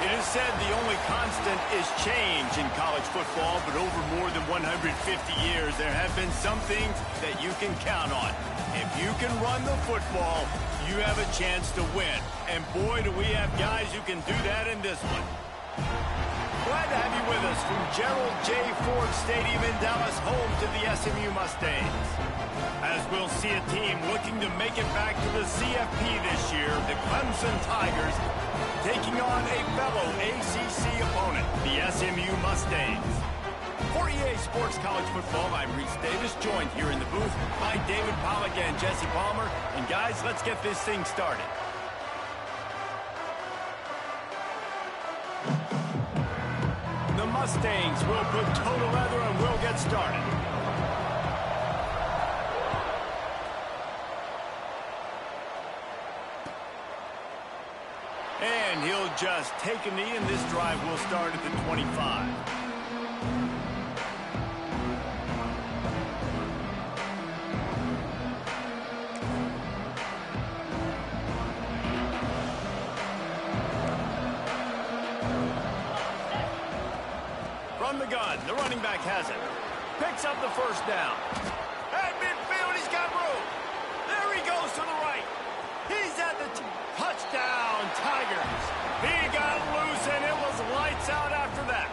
It is said the only constant is change in college football, but over more than 150 years, there have been some things that you can count on. If you can run the football, you have a chance to win. And boy, do we have guys who can do that in this one. Glad to have you with us from Gerald J. Ford Stadium in Dallas, home to the SMU Mustangs. As we'll see a team looking to make it back to the CFP this year, the Clemson Tigers taking on a fellow ACC opponent, the SMU Mustangs. For EA Sports College Football, I'm Reese Davis, joined here in the booth by David Pollack and Jesse Palmer. And guys, let's get this thing started. The Mustangs will put total leather and we'll get started. And he'll just take a knee, and this drive will start at the 25. From the gun, the running back has it. Picks up the first down. At midfield, he's got room. There he goes to the right. He's at the touchdown, Tigers. He got loose, and it was lights out after that.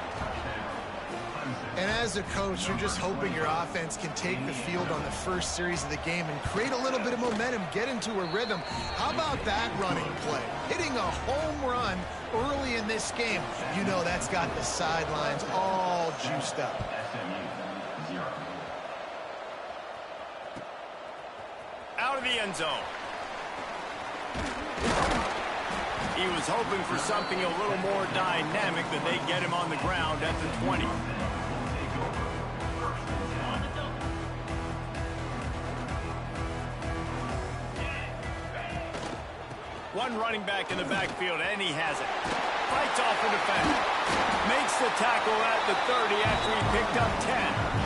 And as a coach, you're just hoping your offense can take the field on the first series of the game and create a little bit of momentum, get into a rhythm. How about that running play? Hitting a home run early in this game. You know that's got the sidelines all juiced up. Out of the end zone. He was hoping for something a little more dynamic, that they get him on the ground at the 20. One running back in the backfield, and he has it. Fights off the defender. Makes the tackle at the 30 after he picked up 10.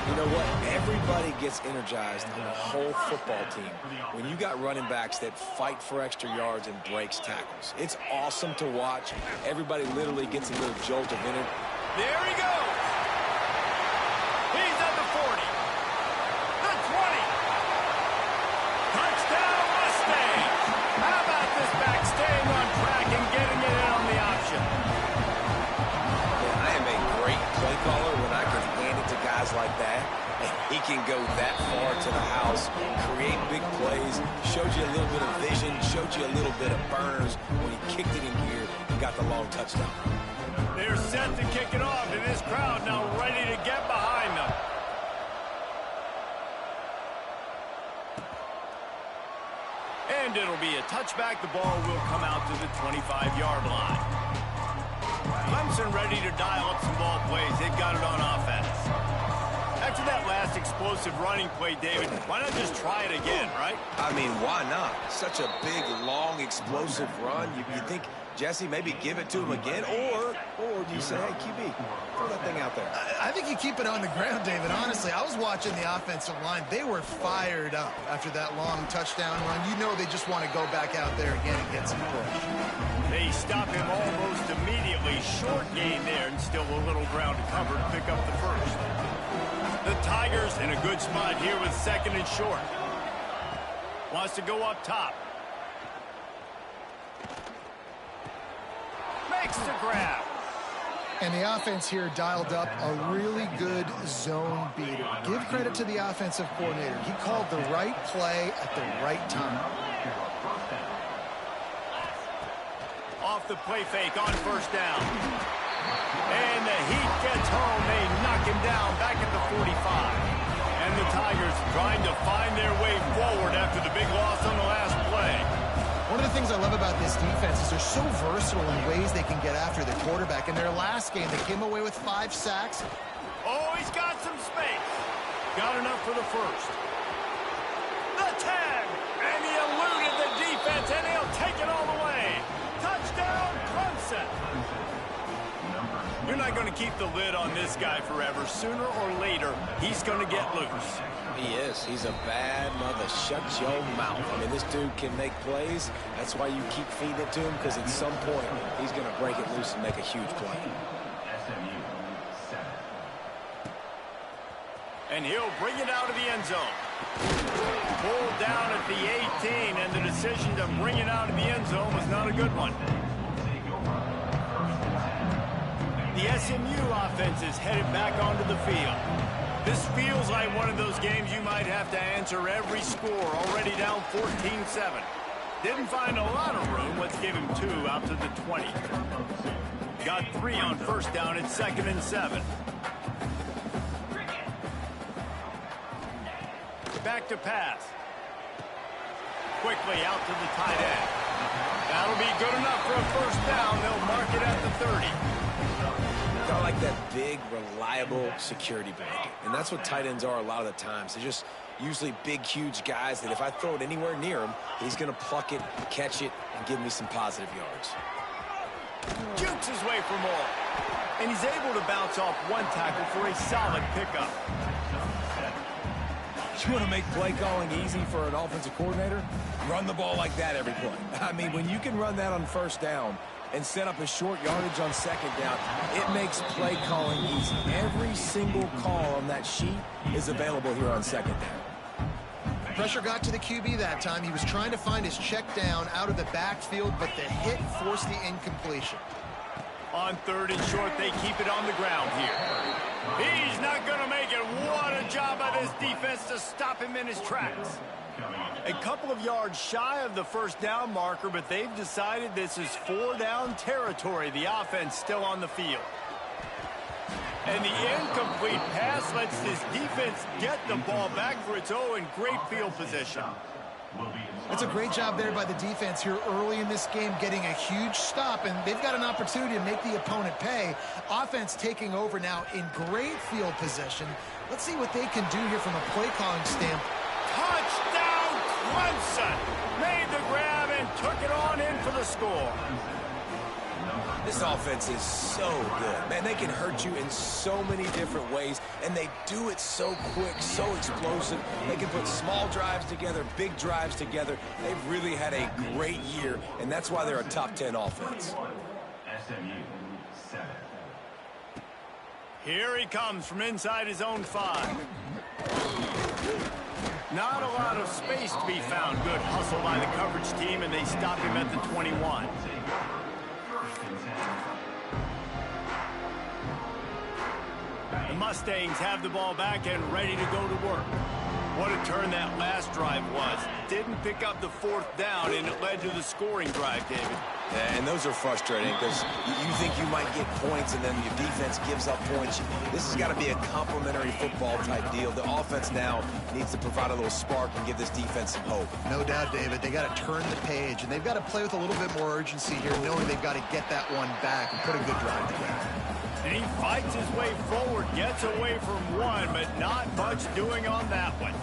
You know what? Everybody gets energized on the whole football team when you got running backs that fight for extra yards and breaks tackles. It's awesome to watch. Everybody literally gets a little jolt of energy. There he goes. He's at the 40. The 20. Touchdown, Mustangs. How about this back staying on track and getting it in on the option? Yeah, I am a great play caller when I can hand it to guys like that. And he can go that far to the house, create big plays, showed you a little bit of vision, showed you a little bit of burners when he kicked it in here and got the long touchdown. They're set to kick it off, and this crowd now ready to get behind them. And it'll be a touchback. The ball will come out to the 25-yard line. Clemson ready to dial up some ball plays. They've got it on offense. After that last explosive running play, David, why not just try it again, right? I mean, why not? Such a big, long, explosive run. You think, Jesse, maybe give it to him again? Or do you say, hey, QB, throw that thing out there? I think you keep it on the ground, David. Honestly, I was watching the offensive line. They were fired up after that long touchdown run. You know they just want to go back out there again and get some push. They stop him almost immediately. Short gain there, and still a little ground to cover to pick up the first. The Tigers in a good spot here with second and short. Wants to go up top. Makes the grab. And the offense here dialed up a really good zone beater. Give credit to the offensive coordinator. He called the right play at the right time. Off the play fake on first down. And the heat gets home. They knock him down back at the 45. And the Tigers trying to find their way forward after the big loss on the last play. One of the things I love about this defense is they're so versatile in ways they can get after the quarterback. In their last game, they came away with 5 sacks. Oh, he's got some space. Got enough for the first. The 10. And he eluded the defense, and he'll take it all the way. Touchdown, Clemson. You're not going to keep the lid on this guy forever. Sooner or later, he's going to get loose. He is. He's a bad mother. Shut your mouth. I mean, this dude can make plays. That's why you keep feeding it to him, because at some point, he's going to break it loose and make a huge play. And he'll bring it out of the end zone. Pulled down at the 18, and the decision to bring it out of the end zone was not a good one. The SMU offense is headed back onto the field. This feels like one of those games you might have to answer every score, already down 14-7. Didn't find a lot of room. Let's give him 2 out to the 20. Got 3 on first down at 2nd and 7. Back to pass. Quickly out to the tight end. That'll be good enough for a first down. They'll mark it at the 30. I like that big, reliable security blanket. And that's what tight ends are a lot of the times. They're just usually big, huge guys that if I throw it anywhere near him, he's going to pluck it, catch it, and give me some positive yards. Jukes his way for more. And he's able to bounce off one tackle for a solid pickup. You want to make play calling easy for an offensive coordinator? Run the ball like that every play. I mean, when you can run that on first down and set up a short yardage on second down, it makes play calling easy. Every single call on that sheet is available here on second down. Pressure got to the QB that time. He was trying to find his check down out of the backfield, but the hit forced the incompletion. On 3rd and short, they keep it on the ground here. He's not going to make it. What a job by this defense to stop him in his tracks. A couple of yards shy of the first down marker, but they've decided this is 4-down territory. The offense still on the field. And the incomplete pass lets this defense get the ball back for its own great field position. It's a great job there by the defense here early in this game, getting a huge stop, and they've got an opportunity to make the opponent pay. Offense taking over now in great field position. Let's see what they can do here from a play calling standpoint. Touchdown, Clemson! Made the grab and took it on in for the score. This offense is so good. Man, they can hurt you in so many different ways, and they do it so quick, so explosive. They can put small drives together, big drives together. They've really had a great year, and that's why they're a top 10 offense. Here he comes from inside his own 5. Not a lot of space to be found. Good hustle by the coverage team, and they stop him at the 21. The Mustangs have the ball back and ready to go to work. What a turn that last drive was. Didn't pick up the 4th down, and it led to the scoring drive, David. Yeah, and those are frustrating because you think you might get points and then your defense gives up points. This has got to be a complementary football type deal. The offense now needs to provide a little spark and give this defense some hope. No doubt, David. They got to turn the page, and they've got to play with a little bit more urgency here, knowing they've got to get that one back and put a good drive together. And he fights his way forward, gets away from one, but not much doing on that one.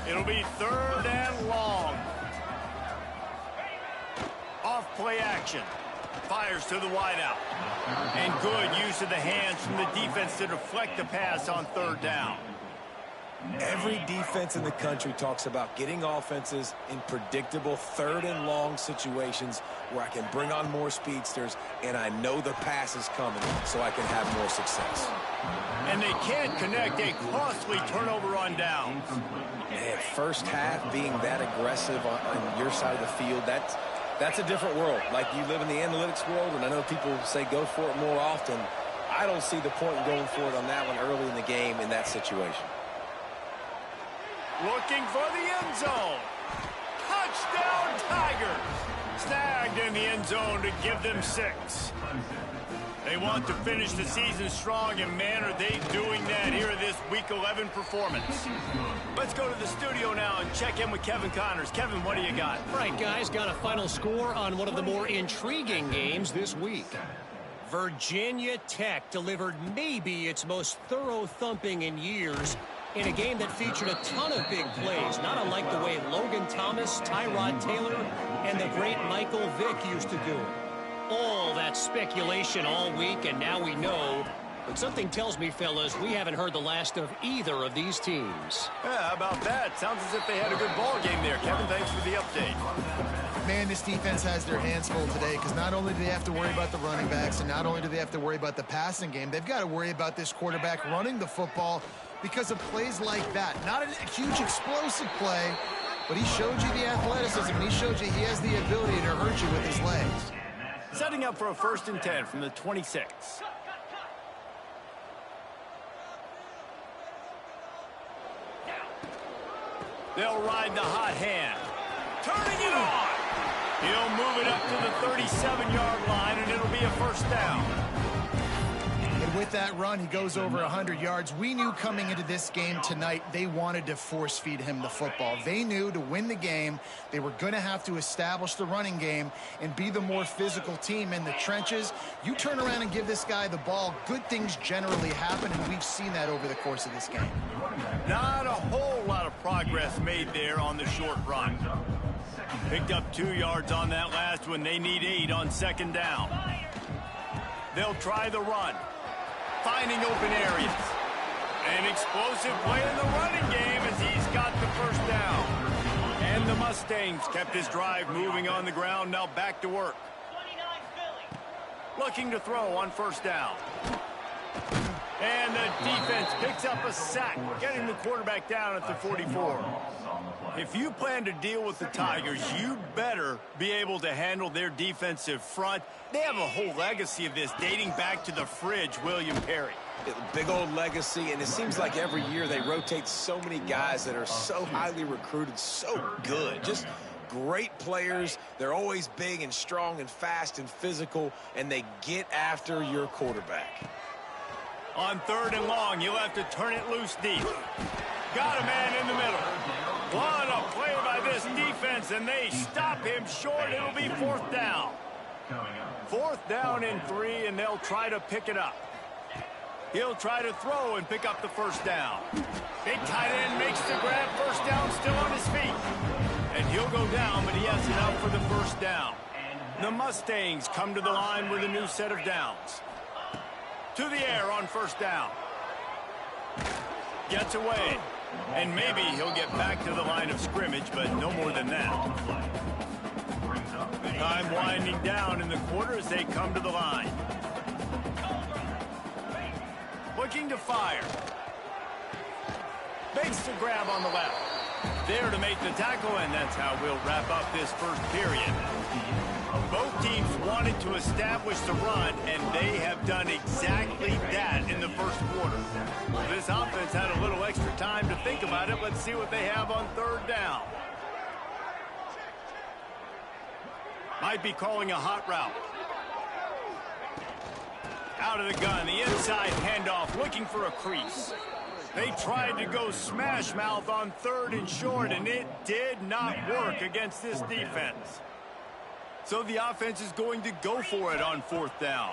It'll be 3rd and long. Off play action. Fires to the wideout. And good use of the hands from the defense to deflect the pass on 3rd down. Every defense in the country talks about getting offenses in predictable 3rd and long situations where I can bring on more speedsters and I know the pass is coming so I can have more success. And they can't connect a costly turnover on downs. Man, first half being that aggressive on your side of the field, that's a different world. Like, you live in the analytics world, and I know people say go for it more often. I don't see the point in going for it on that one early in the game in that situation. Looking for the end zone. Touchdown, Tigers. Snagged in the end zone to give them 6. They want to finish the season strong, and man, are they doing that here in this Week 11 performance. Let's go to the studio now and check in with Kevin Connors. Kevin, what do you got? All right, guys, got a final score on one of the more intriguing games this week. Virginia Tech delivered maybe its most thorough thumping in years in a game that featured a ton of big plays, not unlike the way Logan Thomas, Tyrod Taylor, and the great Michael Vick used to do it. All that speculation all week, and now we know But something tells me, fellas, we haven't heard the last of either of these teams. Yeah, how about that? Sounds as if they had a good ball game there. Kevin, thanks for the update. Man, this defense has their hands full today because not only do they have to worry about the running backs and not only do they have to worry about the passing game, they've got to worry about this quarterback running the football because of plays like that. Not a huge explosive play, but he showed you the athleticism. He showed you he has the ability to hurt you with his legs. Setting up for a 1st and 10 from the 26. They'll ride the hot hand. Turning it on. He'll move it up to the 37-yard line, and it'll be a 1st down. And with that run, he goes over 100 yards. We knew coming into this game tonight they wanted to force feed him the football. They knew to win the game, they were going to have to establish the running game and be the more physical team in the trenches. You turn around and give this guy the ball, good things generally happen, and we've seen that over the course of this game. Not a whole lot of progress made there on the short run. Picked up 2 yards on that last one. They need 8 on 2nd down. They'll try the run. Finding open areas. An explosive play in the running game as he's got the 1st down. And the Mustangs kept his drive moving on the ground. Now back to work. Looking to throw on 1st down. And the defense picks up a sack, getting the quarterback down at the 44. If you plan to deal with the Tigers, you better be able to handle their defensive front. They have a whole legacy of this dating back to the fridge, William Perry. Big old legacy, and it seems like every year they rotate so many guys that are so highly recruited, so good. Just great players. They're always big and strong and fast and physical, and they get after your quarterback. On 3rd and long, you'll have to turn it loose deep. Got a man in the middle. What a play by this defense, and they stop him short. It'll be 4th down. 4th down and 3, and they'll try to pick it up. He'll try to throw and pick up the 1st down. Big tight end makes the grab. 1st down, still on his feet. And he'll go down, but he has enough for the 1st down. The Mustangs come to the line with a new set of downs. To the air on 1st down. Gets away. And maybe he'll get back to the line of scrimmage, but no more than that. Time winding down in the quarter as they come to the line. Looking to fire. Makes the grab on the left. There to make the tackle, and that's how we'll wrap up this 1st period. Both teams wanted to establish the run, and they have done exactly that in the 1st quarter. This offense had a little extra time to think about it. Let's see what they have on 3rd down. Might be calling a hot route. Out of the gun, the inside handoff, looking for a crease. They tried to go smash mouth on 3rd and short, and it did not work against this defense. So the offense is going to go for it on 4th down.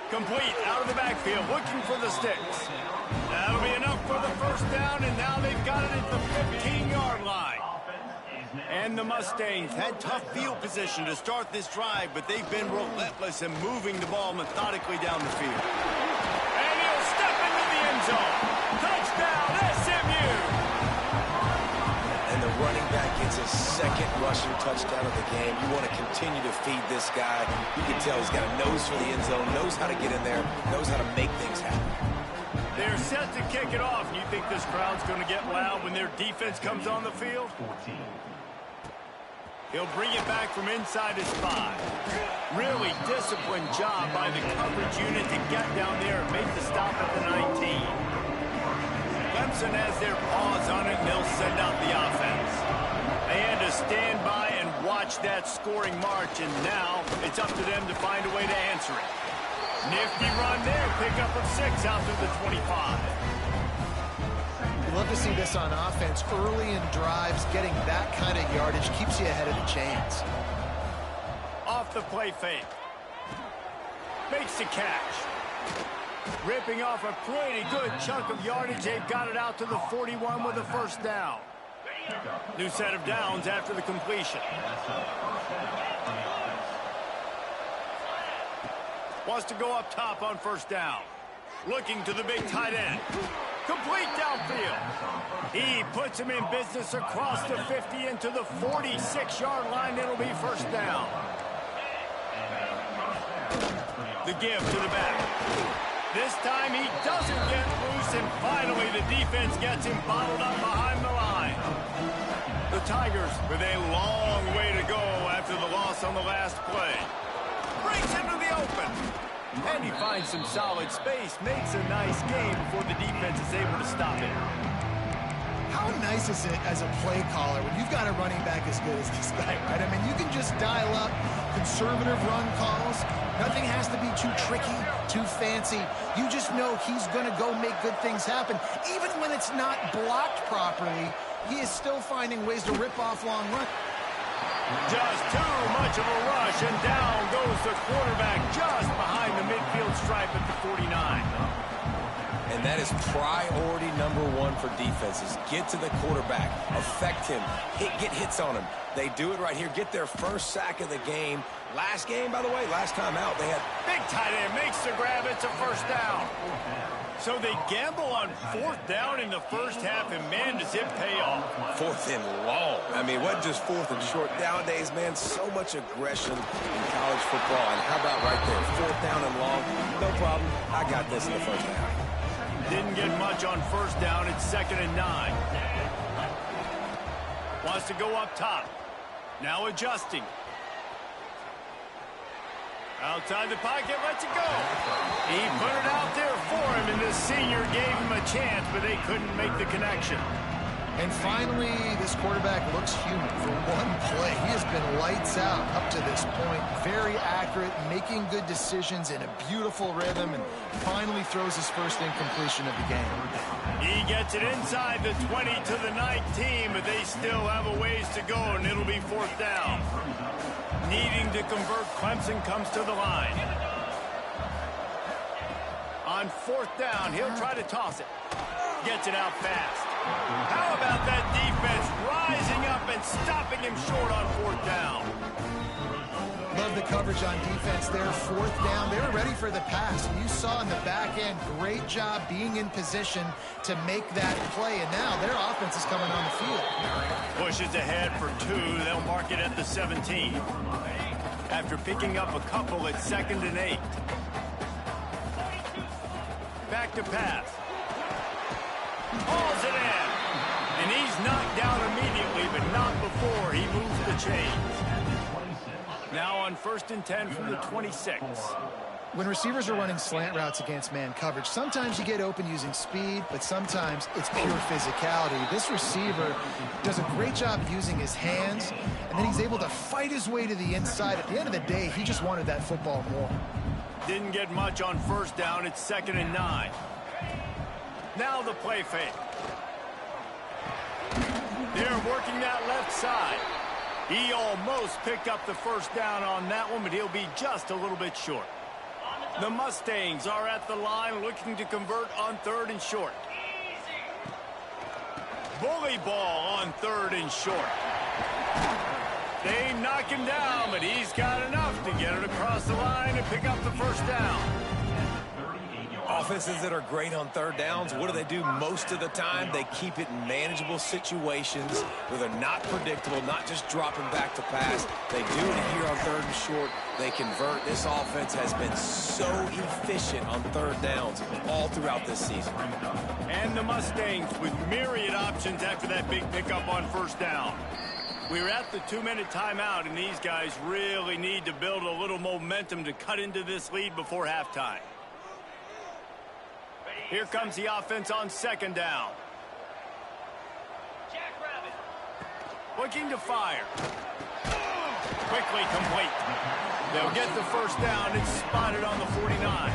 Complete out of the backfield, looking for the sticks. That'll be enough for the 1st down, and now they've got it at the 15-yard line. And the Mustangs had tough field position to start this drive, but they've been relentless in moving the ball methodically down the field. And he'll step into the end zone. Touchdown, SMU! And the running back gets his 2nd rushing touchdown of the game. You want to continue to feed this guy. You can tell he's got a nose for the end zone, knows how to get in there, knows how to make things happen. They're set to kick it off. You think this crowd's going to get loud when their defense comes on the field? He'll bring it back from inside his 5. Really disciplined job by the coverage unit to get down there and make the stop at the 19. Clemson has their paws on it, and they'll send out the offense. They had to stand by and watch that scoring march, and now it's up to them to find a way to answer it. Nifty run there, pickup of 6 out to the 25. You love to see this on offense. Early in drives, getting that kind of yardage keeps you ahead of the chains. Off the play fake. Makes the catch. Ripping off a pretty good chunk of yardage. They've got it out to the 41 with a 1st down. New set of downs after the completion. Wants to go up top on first down. Looking to the big tight end. Complete downfield. He puts him in business across the 50 into the 46-yard line. It'll be first down. The give to the back. This time he doesn't get loose, and finally the defense gets him bottled up behind the line. The Tigers with a long way to go after the loss on the last play. Breaks into the open. And he finds some solid space, makes a nice game before the defense is able to stop it. How nice is it as a play caller when you've got a running back as good as this guy, right? I mean, you can just dial up conservative run calls. Nothing has to be too tricky, too fancy. You just know he's going to go make good things happen. Even when it's not blocked properly, he is still finding ways to rip off long runs. Just too much of a rush, and down goes the quarterback just behind the midfield stripe at the 49. And that is priority number one for defenses. Get to the quarterback, affect him, get hits on him. They do it right here, get their first sack of the game. Last game, by the way, last time out, they had... Big tight end makes the grab, it's a first down. So they gamble on fourth down in the first half, and man, does it pay off. Fourth and long. I mean, what just fourth and short? Nowadays, man, so much aggression in college football. And how about right there? Fourth down and long, no problem. I got this in the first half. Didn't get much on first down. It's 2nd and 9. Wants to go up top. Now adjusting. Outside the pocket, lets it go. He put it out there for him, and this senior gave him a chance, but they couldn't make the connection. And finally, this quarterback looks human for one play. He has been lights out up to this point. Very accurate, making good decisions in a beautiful rhythm, and finally throws his first incompletion of the game. He gets it inside the 20 to the 19, but they still have a ways to go, and it'll be fourth down. Needing to convert, Clemson comes to the line. On fourth down, he'll try to toss it. Gets it out fast. How about that defense rising up and stopping him short on fourth down? Love the coverage on defense there. Fourth down, they were ready for the pass. And you saw in the back end, great job being in position to make that play. And now their offense is coming on the field. Pushes ahead for 2. They'll mark it at the 17. After picking up a couple at 2nd and 8. Back to pass. Hauls it in. And he's knocked down immediately, but not before he moves the chains. Now on 1st and 10 from the 26. When receivers are running slant routes against man coverage, sometimes you get open using speed, but sometimes it's pure physicality. This receiver does a great job using his hands, and then he's able to fight his way to the inside. At the end of the day, he just wanted that football more. Didn't get much on first down. It's 2nd and 9. Now the play fake. They're working that left side. He almost picked up the first down on that one, but he'll be just a little bit short. The Mustangs are at the line looking to convert on 3rd and short. Bully ball on 3rd and short. They knock him down, but he's got enough to get it across the line and pick up the first down. Offenses that are great on third downs, what do they do most of the time? They keep it in manageable situations where they're not predictable, not just dropping back to pass. They do it here on 3rd and short. They convert. This offense has been so efficient on third downs all throughout this season. And the Mustangs with myriad options after that big pickup on first down. We're at the 2-minute timeout, and these guys really need to build a little momentum to cut into this lead before halftime. Here comes the offense on 2nd down. Looking to fire. Quickly complete. They'll get the first down. It's spotted on the 49.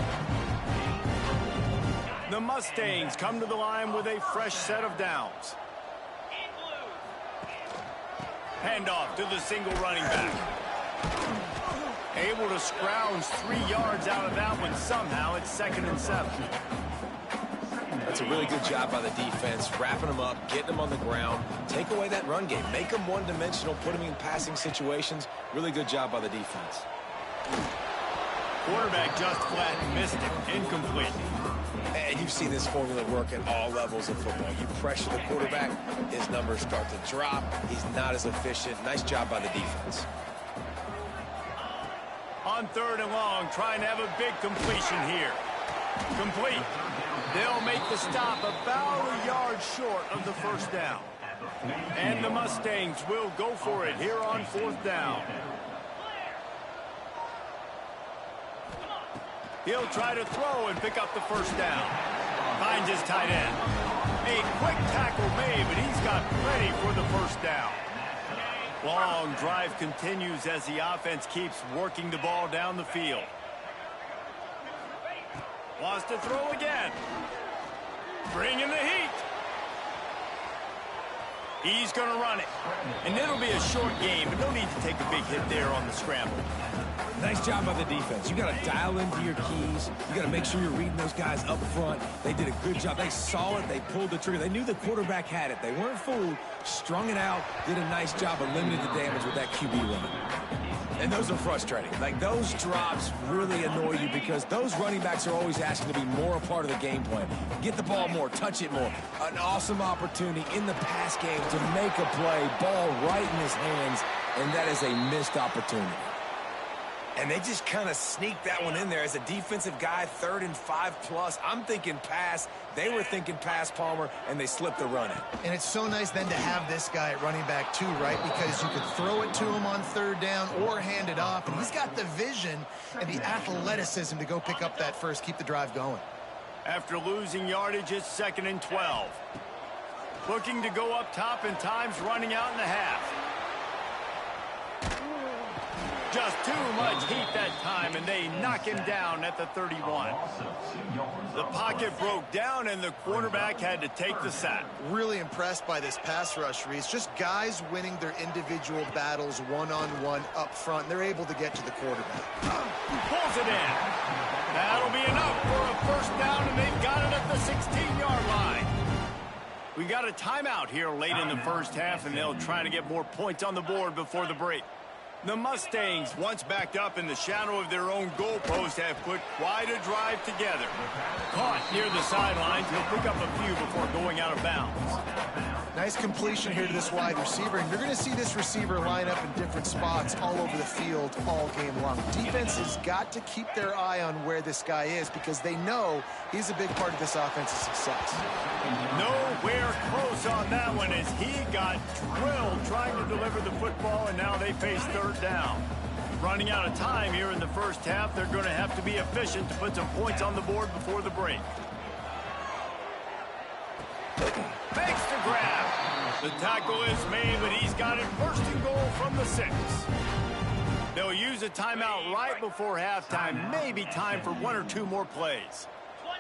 The Mustangs come to the line with a fresh set of downs. Handoff to the single running back. Able to scrounge 3 yards out of that one somehow. It's 2nd and 7. That's a really good job by the defense, wrapping them up, getting them on the ground, take away that run game, make them one-dimensional, put them in passing situations. Really good job by the defense. Quarterback just flat missed him. Incomplete. And you've seen this formula work at all levels of football. You pressure the quarterback, his numbers start to drop. He's not as efficient. Nice job by the defense. On 3rd and long, trying to have a big completion here. Complete. They'll make the stop about a yard short of the first down. And the Mustangs will go for it here on 4th down. He'll try to throw and pick up the first down. Finds his tight end. A quick tackle made, but he's got plenty for the first down. Long drive continues as the offense keeps working the ball down the field. Wants to throw again. Bringing the heat. He's going to run it. And it'll be a short game, but no need to take a big hit there on the scramble. Nice job by the defense. You got to dial into your keys. You got to make sure you're reading those guys up front. They did a good job. They saw it. They pulled the trigger. They knew the quarterback had it. They weren't fooled. Strung it out. Did a nice job of limiting the damage with that QB run. And those are frustrating. Like, those drops really annoy you because those running backs are always asking to be more a part of the game plan. Get the ball more. Touch it more. An awesome opportunity in the pass game to make a play. Ball right in his hands, and that is a missed opportunity. And they just kind of sneaked that one in there as a defensive guy, 3rd and 5+. I'm thinking pass. They were thinking pass, Palmer, and they slipped the run in. And it's so nice then to have this guy at running back too, right? Because you could throw it to him on 3rd down or hand it off. And he's got the vision and the athleticism to go pick up that first, keep the drive going. After losing yardage, it's 2nd and 12. Looking to go up top and time's running out in the half. Just too much heat that time, and they knock him down at the 31. The pocket broke down, and the quarterback had to take the sack. Really impressed by this pass rush, Reese. Just guys winning their individual battles one-on-one up front. They're able to get to the quarterback. He pulls it in. That'll be enough for a first down, and they've got it at the 16-yard line. We got a timeout here late in the first half, and they'll try to get more points on the board before the break. The Mustangs, once backed up in the shadow of their own goalpost, have put quite a drive together. Caught near the sidelines, he'll pick up a few before going out of bounds. Nice completion here to this wide receiver, and you're going to see this receiver line up in different spots all over the field all game long. Defense has got to keep their eye on where this guy is because they know he's a big part of this offense's success. Nowhere close on that one as he got drilled trying to deliver the football, and now they face 3rd down. Running out of time here in the first half, they're going to have to be efficient to put some points on the board before the break. Makes the grab. The tackle is made, but he's got it 1st and goal from the 6. They'll use a timeout right before halftime. Maybe time for 1 or 2 more plays.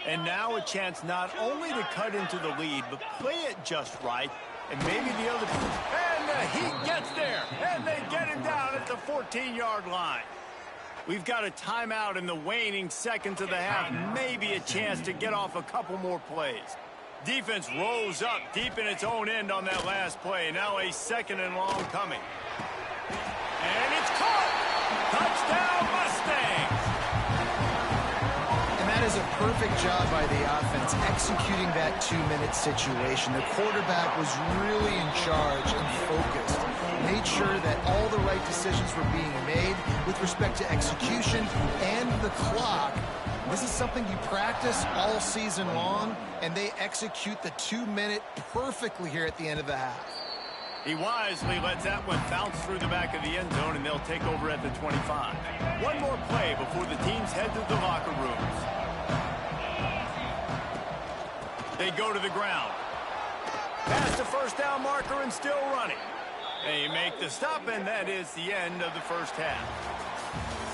And now a chance not only to cut into the lead, but play it just right. And maybe the other... And the heat gets there. And they get him down at the 14-yard line. We've got a timeout in the waning seconds of the half. Maybe a chance to get off a couple more plays. Defense rolls up deep in its own end on that last play. Now a 2nd and long coming. And it's caught! Touchdown Mustangs! And that is a perfect job by the offense executing that 2-minute situation. The quarterback was really in charge and focused. Made sure that all the right decisions were being made with respect to execution and the clock. This is something you practice all season long, and they execute the 2-minute perfectly here at the end of the half. He wisely lets that one bounce through the back of the end zone, and they'll take over at the 25. One more play before the teams head to the locker rooms. They go to the ground. Past the first down marker and still running. They make the stop, and that is the end of the first half.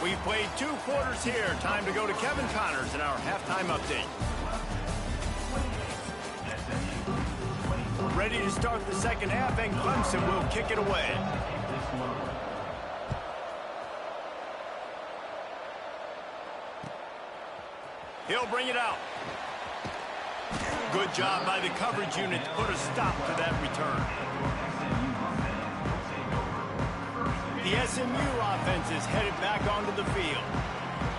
We've played 2 quarters here. Time to go to Kevin Connors in our halftime update. Ready to start the second half, and Clemson will kick it away. He'll bring it out. Good job by the coverage unit to put a stop to that return. The SMU offense is headed back onto the field.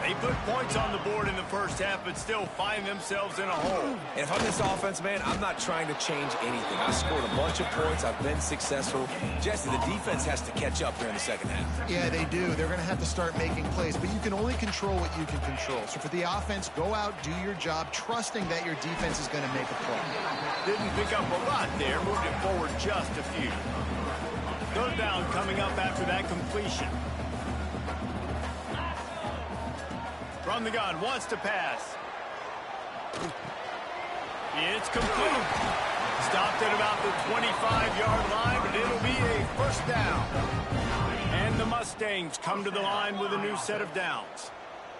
They put points on the board in the first half, but still find themselves in a hole. And if I'm this offense, man, I'm not trying to change anything. I scored a bunch of points. I've been successful. Jesse, the defense has to catch up here in the second half. Yeah, they do. They're going to have to start making plays, but you can only control what you can control. So for the offense, go out, do your job, trusting that your defense is going to make a play. Didn't pick up a lot there, moved it forward just a few. Third down coming up after that completion. From the gun, wants to pass. It's complete. Stopped at about the 25-yard line, but it'll be a first down. And the Mustangs come to the line with a new set of downs.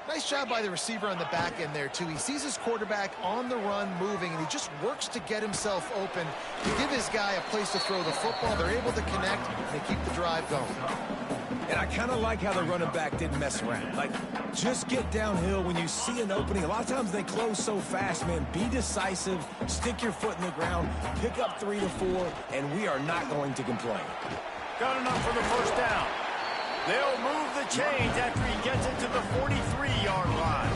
Nice job by the receiver on the back end there, too. He sees his quarterback on the run moving, and he just works to get himself open to give his guy a place to throw the football. They're able to connect, and they keep the drive going. And I kind of like how the running back didn't mess around. Like, just get downhill when you see an opening. A lot of times they close so fast, man. Be decisive, stick your foot in the ground, pick up 3 to 4, and we are not going to complain. Got enough for the first down. They'll move the chains after he gets it to the 43-yard line.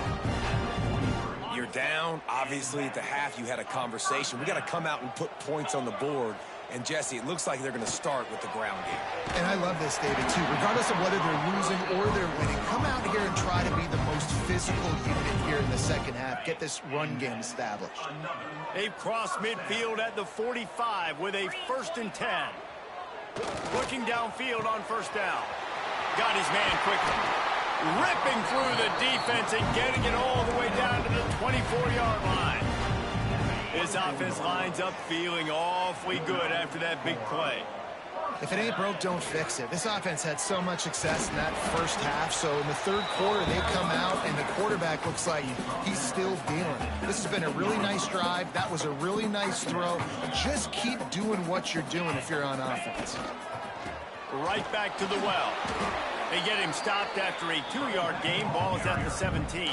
You're down. Obviously, at the half, you had a conversation. We got to come out and put points on the board. And, Jesse, it looks like they're going to start with the ground game. And I love this, David, too. Regardless of whether they're losing or they're winning, come out here and try to be the most physical unit here in the second half. Get this run game established. They've crossed midfield at the 45 with a 1st and 10. Looking downfield on first down. Got his man quickly. Ripping through the defense and getting it all the way down to the 24-yard line. This offense lines up feeling awfully good after that big play. If it ain't broke, don't fix it. This offense had so much success in that first half, so in the third quarter, they come out, and the quarterback looks like he's still dealing. This has been a really nice drive. That was a really nice throw. Just keep doing what you're doing if you're on offense. Right back to the well. They get him stopped after a 2-yard gain. Ball is at the 17.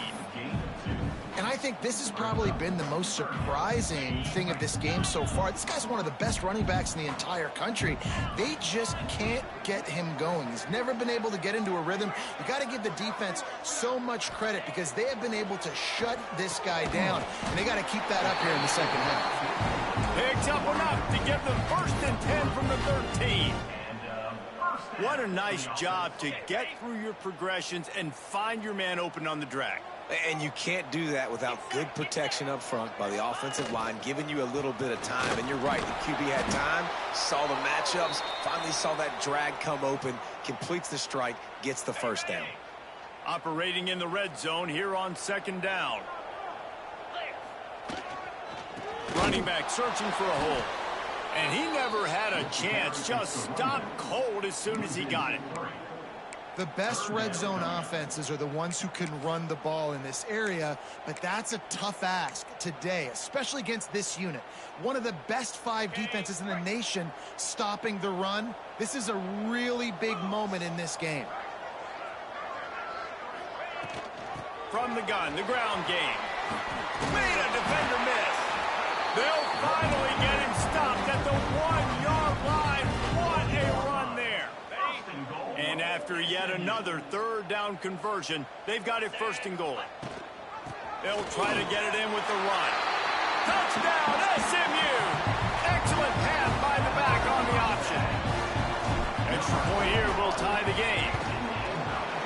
And I think this has probably been the most surprising thing of this game so far. This guy's one of the best running backs in the entire country. They just can't get him going. He's never been able to get into a rhythm. You got to give the defense so much credit because they have been able to shut this guy down. And they got to keep that up here in the second half. Picks up enough to give them 1st and 10 from the 13. What a nice job to get through your progressions and find your man open on the drag. And you can't do that without good protection up front by the offensive line, giving you a little bit of time. And you're right, the QB had time, saw the matchups, finally saw that drag come open, completes the strike, gets the first down. Operating in the red zone here on 2nd down. Running back searching for a hole. And he never had a chance, just stopped cold as soon as he got it. The best red zone offenses are the ones who can run the ball in this area, but that's a tough ask today, especially against this unit. One of the best 5 defenses in the nation stopping the run. This is a really big moment in this game. From the gun, the ground game. Made a defender miss. They'll finally get him stopped at the 1-yard line. What a run there. And after yet another 3rd down conversion, they've got it 1st and goal. They'll try to get it in with the run. Touchdown, SMU! Excellent pass by the back on the option. Extra point here will tie the game.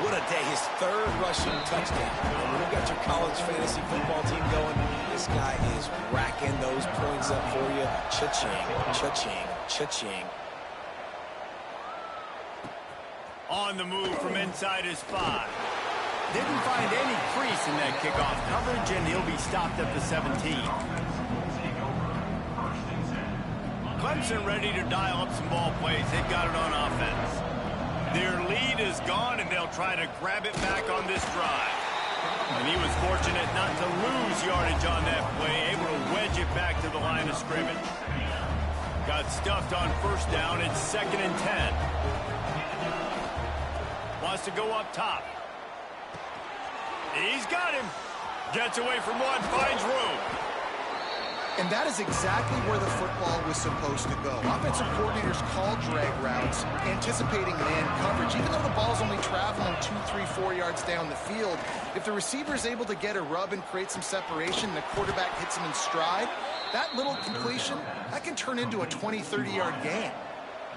What a day, his 3rd rushing touchdown. When you've got your college fantasy football team going, this guy is racking those points up for you. Cha-ching, cha-ching, cha-ching. On the move from inside his 5. Didn't find any crease in that kickoff coverage, and he'll be stopped at the 17. Clemson ready to dial up some ball plays. They've got it on offense. Their lead is gone, and they'll try to grab it back on this drive. And he was fortunate not to lose yardage on that play, able to wedge it back to the line of scrimmage. Got stuffed on 1st down. It's 2nd and 10. Wants to go up top. He's got him. Gets away from one, finds room. And that is exactly where the football was supposed to go. Offensive coordinators call drag routes, anticipating man coverage. Even though the ball's only traveling 2-3 3-4 yards down the field. If the receiver is able to get a rub and create some separation and the quarterback hits him in stride, that little completion, that can turn into a 20, 30-yard gain.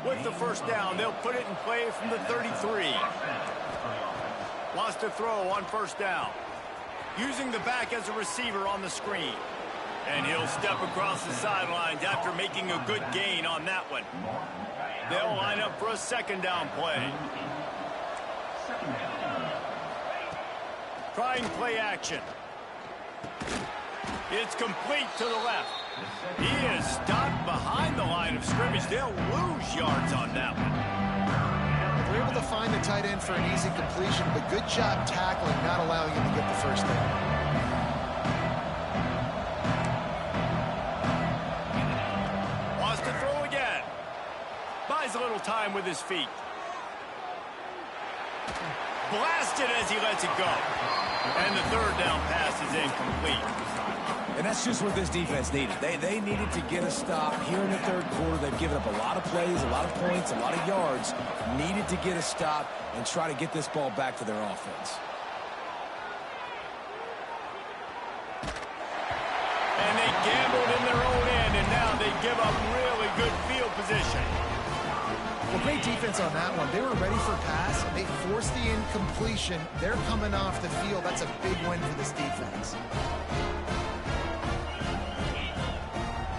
With the first down, they'll put it in play from the 33. Wants to throw on first down. Using the back as a receiver on the screen. And he'll step across the sidelines after making a good gain on that one. They'll line up for a second down play. Trying play action. It's complete to the left. He is stopped behind the line of scrimmage. They'll lose yards on that one. They're able to find the tight end for an easy completion, but good job tackling, not allowing him to get the first down. Wants to throw again. Buys a little time with his feet. Blasted as he lets it go. And the third down pass is incomplete. And that's just what this defense needed. They needed to get a stop here in the third quarter. They've given up a lot of plays, a lot of points, a lot of yards. Needed to get a stop and try to get this ball back to their offense. And they gambled in their own end, and now they give up really good field position. Well, great defense on that one. They were ready for pass. They forced the incompletion. They're coming off the field. That's a big win for this defense.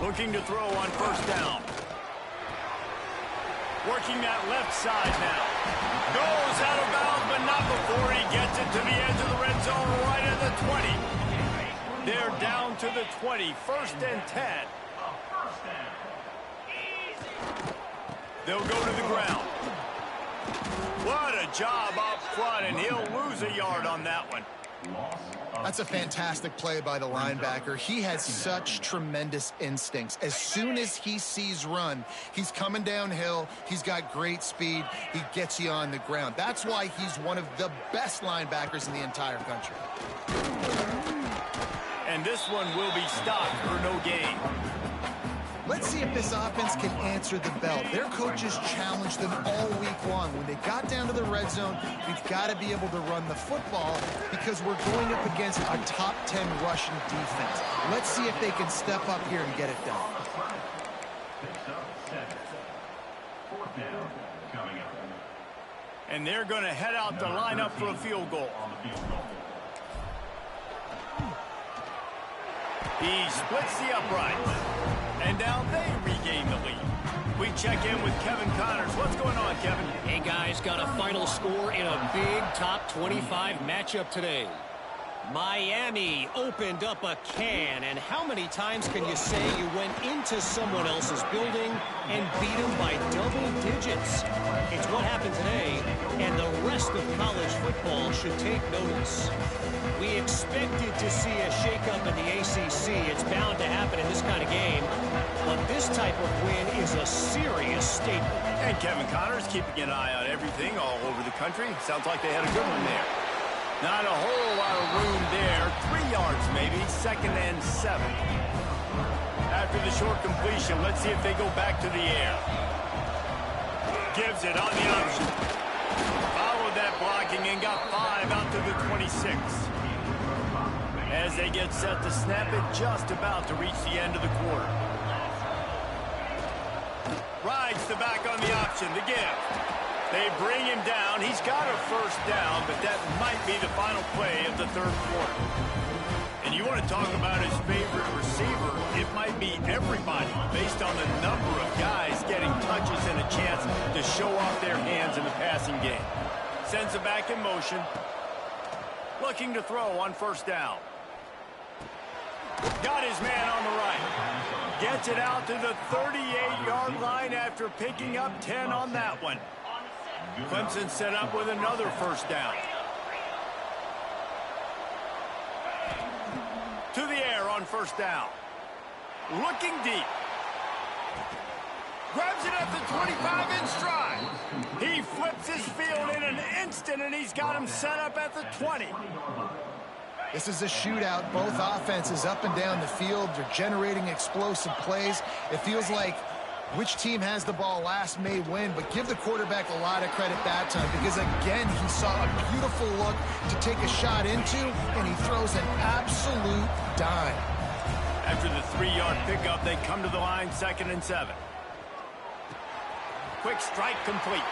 Looking to throw on first down. Working that left side now. Goes out of bounds, but not before he gets it to the edge of the red zone right at the 20. They're down to the 20. First and 10. They'll go to the ground. What a job up front, and he'll lose a yard on that one. That's a fantastic play by the linebacker. He has such tremendous instincts. As soon as he sees run, he's coming downhill. He's got great speed. He gets you on the ground. That's why he's one of the best linebackers in the entire country. And this one will be stopped for no gain. Let's see if this offense can answer the bell. Their coaches challenged them all week long. When they got down to the red zone, we've got to be able to run the football because we're going up against a top 10 Russian defense. Let's see if they can step up here and get it done. And they're going to head out to line up for a field goal. He splits the uprights. And now they regain the lead. We check in with Kevin Connors. What's going on, Kevin? Hey, guys, got a final score in a big top 25 matchup today. Miami opened up a can, and how many times can you say you went into someone else's building and beat them by double digits? It's what happened today, and the rest of college football should take notice. We expected to see a shakeup in the ACC. It's bound to happen in this kind of game, but this type of win is a serious statement. And Kevin Connors keeping an eye on everything all over the country. Sounds like they had a good one there. Not a whole lot of room there. 3 yards maybe. Second and 7. After the short completion, let's see if they go back to the air. Gives it on the option. Followed that blocking and got 5 out to the 26. As they get set to snap it, just about to reach the end of the quarter. Rides the back on the option, the give. They bring him down. He's got a first down, but that might be the final play of the third quarter. And you want to talk about his favorite receiver, it might be everybody based on the number of guys getting touches and a chance to show off their hands in the passing game. Sends it back in motion. Looking to throw on first down. Got his man on the right. Gets it out to the 38-yard line after picking up 10 on that one. Clemson set up with another first down. To the air on first down. Looking deep. Grabs it at the 25 in stride. He flips his field in an instant, and he's got him set up at the 20. This is a shootout. Both offenses up and down the field. They're generating explosive plays. It feels like Which team has the ball last may win, but give the quarterback a lot of credit that time because, again, he saw a beautiful look to take a shot into, and he throws an absolute dime. After the 3-yard pickup, they come to the line, 2nd and 7. Quick strike complete.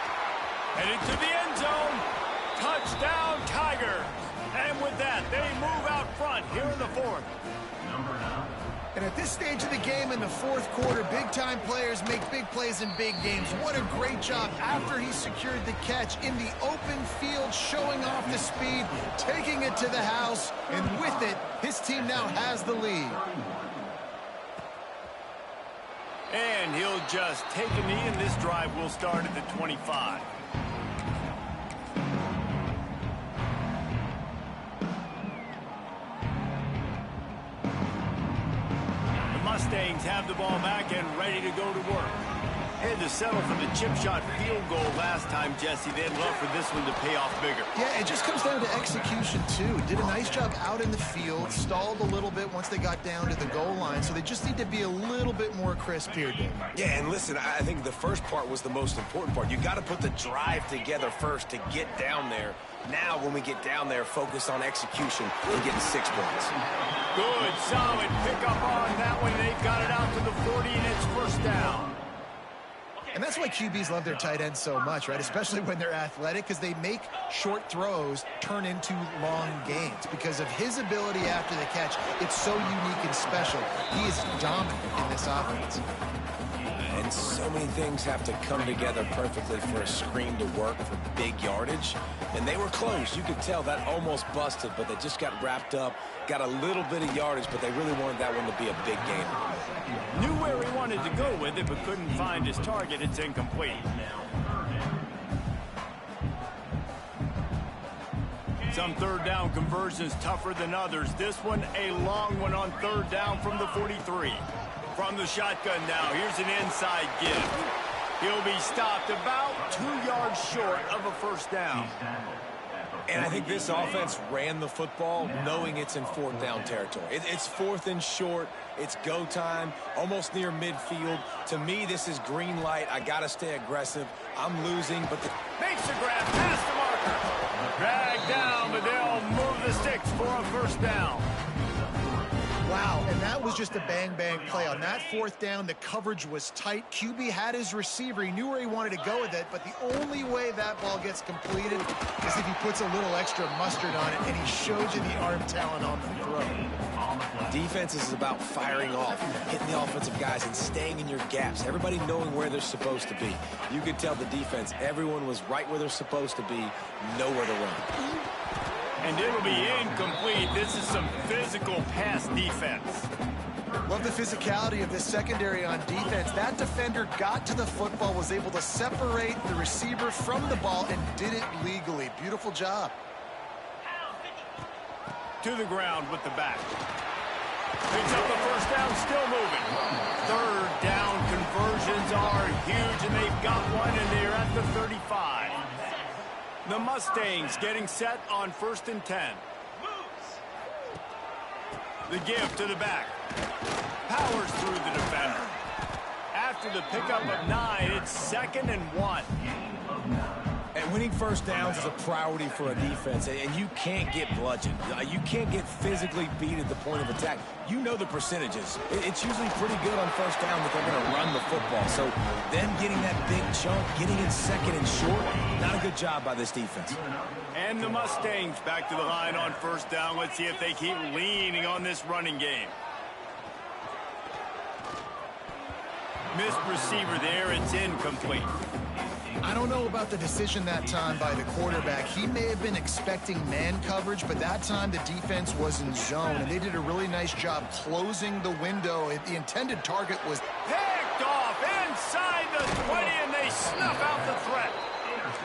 Headed to the end zone. Touchdown, Tigers. And with that, they move out front here in the 4th. And at this stage of the game in the 4th quarter, big-time players make big plays in big games. What a great job after he secured the catch in the open field, showing off the speed, taking it to the house, and with it, his team now has the lead. And he'll just take a knee, and this drive will start at the 25. Mustangs have the ball back and ready to go to work. Had to settle for the chip shot field goal last time, Jesse. They'd love for this one to pay off bigger. Yeah, it just comes down to execution, too. Did a nice job out in the field, stalled a little bit once they got down to the goal line, so they just need to be a little bit more crisp here, Dave. Yeah, and listen, I think the first part was the most important part. You got to put the drive together first to get down there. Now, when we get down there, focus on execution and getting 6 points. Good, solid pickup on that one. They've got it out to the 40, and it's 1st down. And that's why QBs love their tight ends so much, right? Especially when they're athletic, because they make short throws turn into long gains. Because of his ability after the catch, it's so unique and special. He is dominant in this offense. And so many things have to come together perfectly for a screen to work for big yardage. And they were close. You could tell that almost busted, but they just got wrapped up, got a little bit of yardage, but they really wanted that one to be a big game. Knew where he wanted to go with it, but couldn't find his target. It's incomplete. Some 3rd down conversions tougher than others. This one, a long one on 3rd down from the 43. From the shotgun now, here's an inside give. He'll be stopped about 2 yards short of a 1st down. And I think this offense ran the football knowing it's in 4th down territory. It's 4th and short. It's go time, almost near midfield. To me, this is green light. I got to stay aggressive. I'm losing, but makes the grab past the marker. Dragged down, but they'll move the sticks for a 1st down. Wow, and that was just a bang-bang play. On that 4th down, the coverage was tight. QB had his receiver. He knew where he wanted to go with it, but the only way that ball gets completed is if he puts a little extra mustard on it, and he shows you the arm talent on the throw. Defense is about firing off, hitting the offensive guys, and staying in your gaps. Everybody knowing where they're supposed to be. You could tell the defense, everyone was right where they're supposed to be, nowhere to run. And it'll be incomplete. This is some physical pass defense. Love the physicality of this secondary on defense. That defender got to the football, was able to separate the receiver from the ball, and did it legally. Beautiful job. To the ground with the back. Picks up the 1st down, still moving. 3rd down conversions are huge, and they've got one, and they're at the 35. The Mustangs getting set on 1st and 10. The give to the back. Powers through the defender. After the pickup of 9, it's 2nd and 1. And winning 1st downs is a priority for a defense, and you can't get bludgeoned. You can't get physically beat at the point of attack. You know the percentages. It's usually pretty good on 1st down that they're going to run the football. So them getting that big chunk, getting in 2nd and short, not a good job by this defense. And the Mustangs back to the line on 1st down. Let's see if they keep leaning on this running game. Missed receiver there. It's incomplete. I don't know about the decision that time by the quarterback. He may have been expecting man coverage, but that time the defense was in zone, and they did a really nice job closing the window. The intended target was picked off inside the 20, and they snuff out the threat.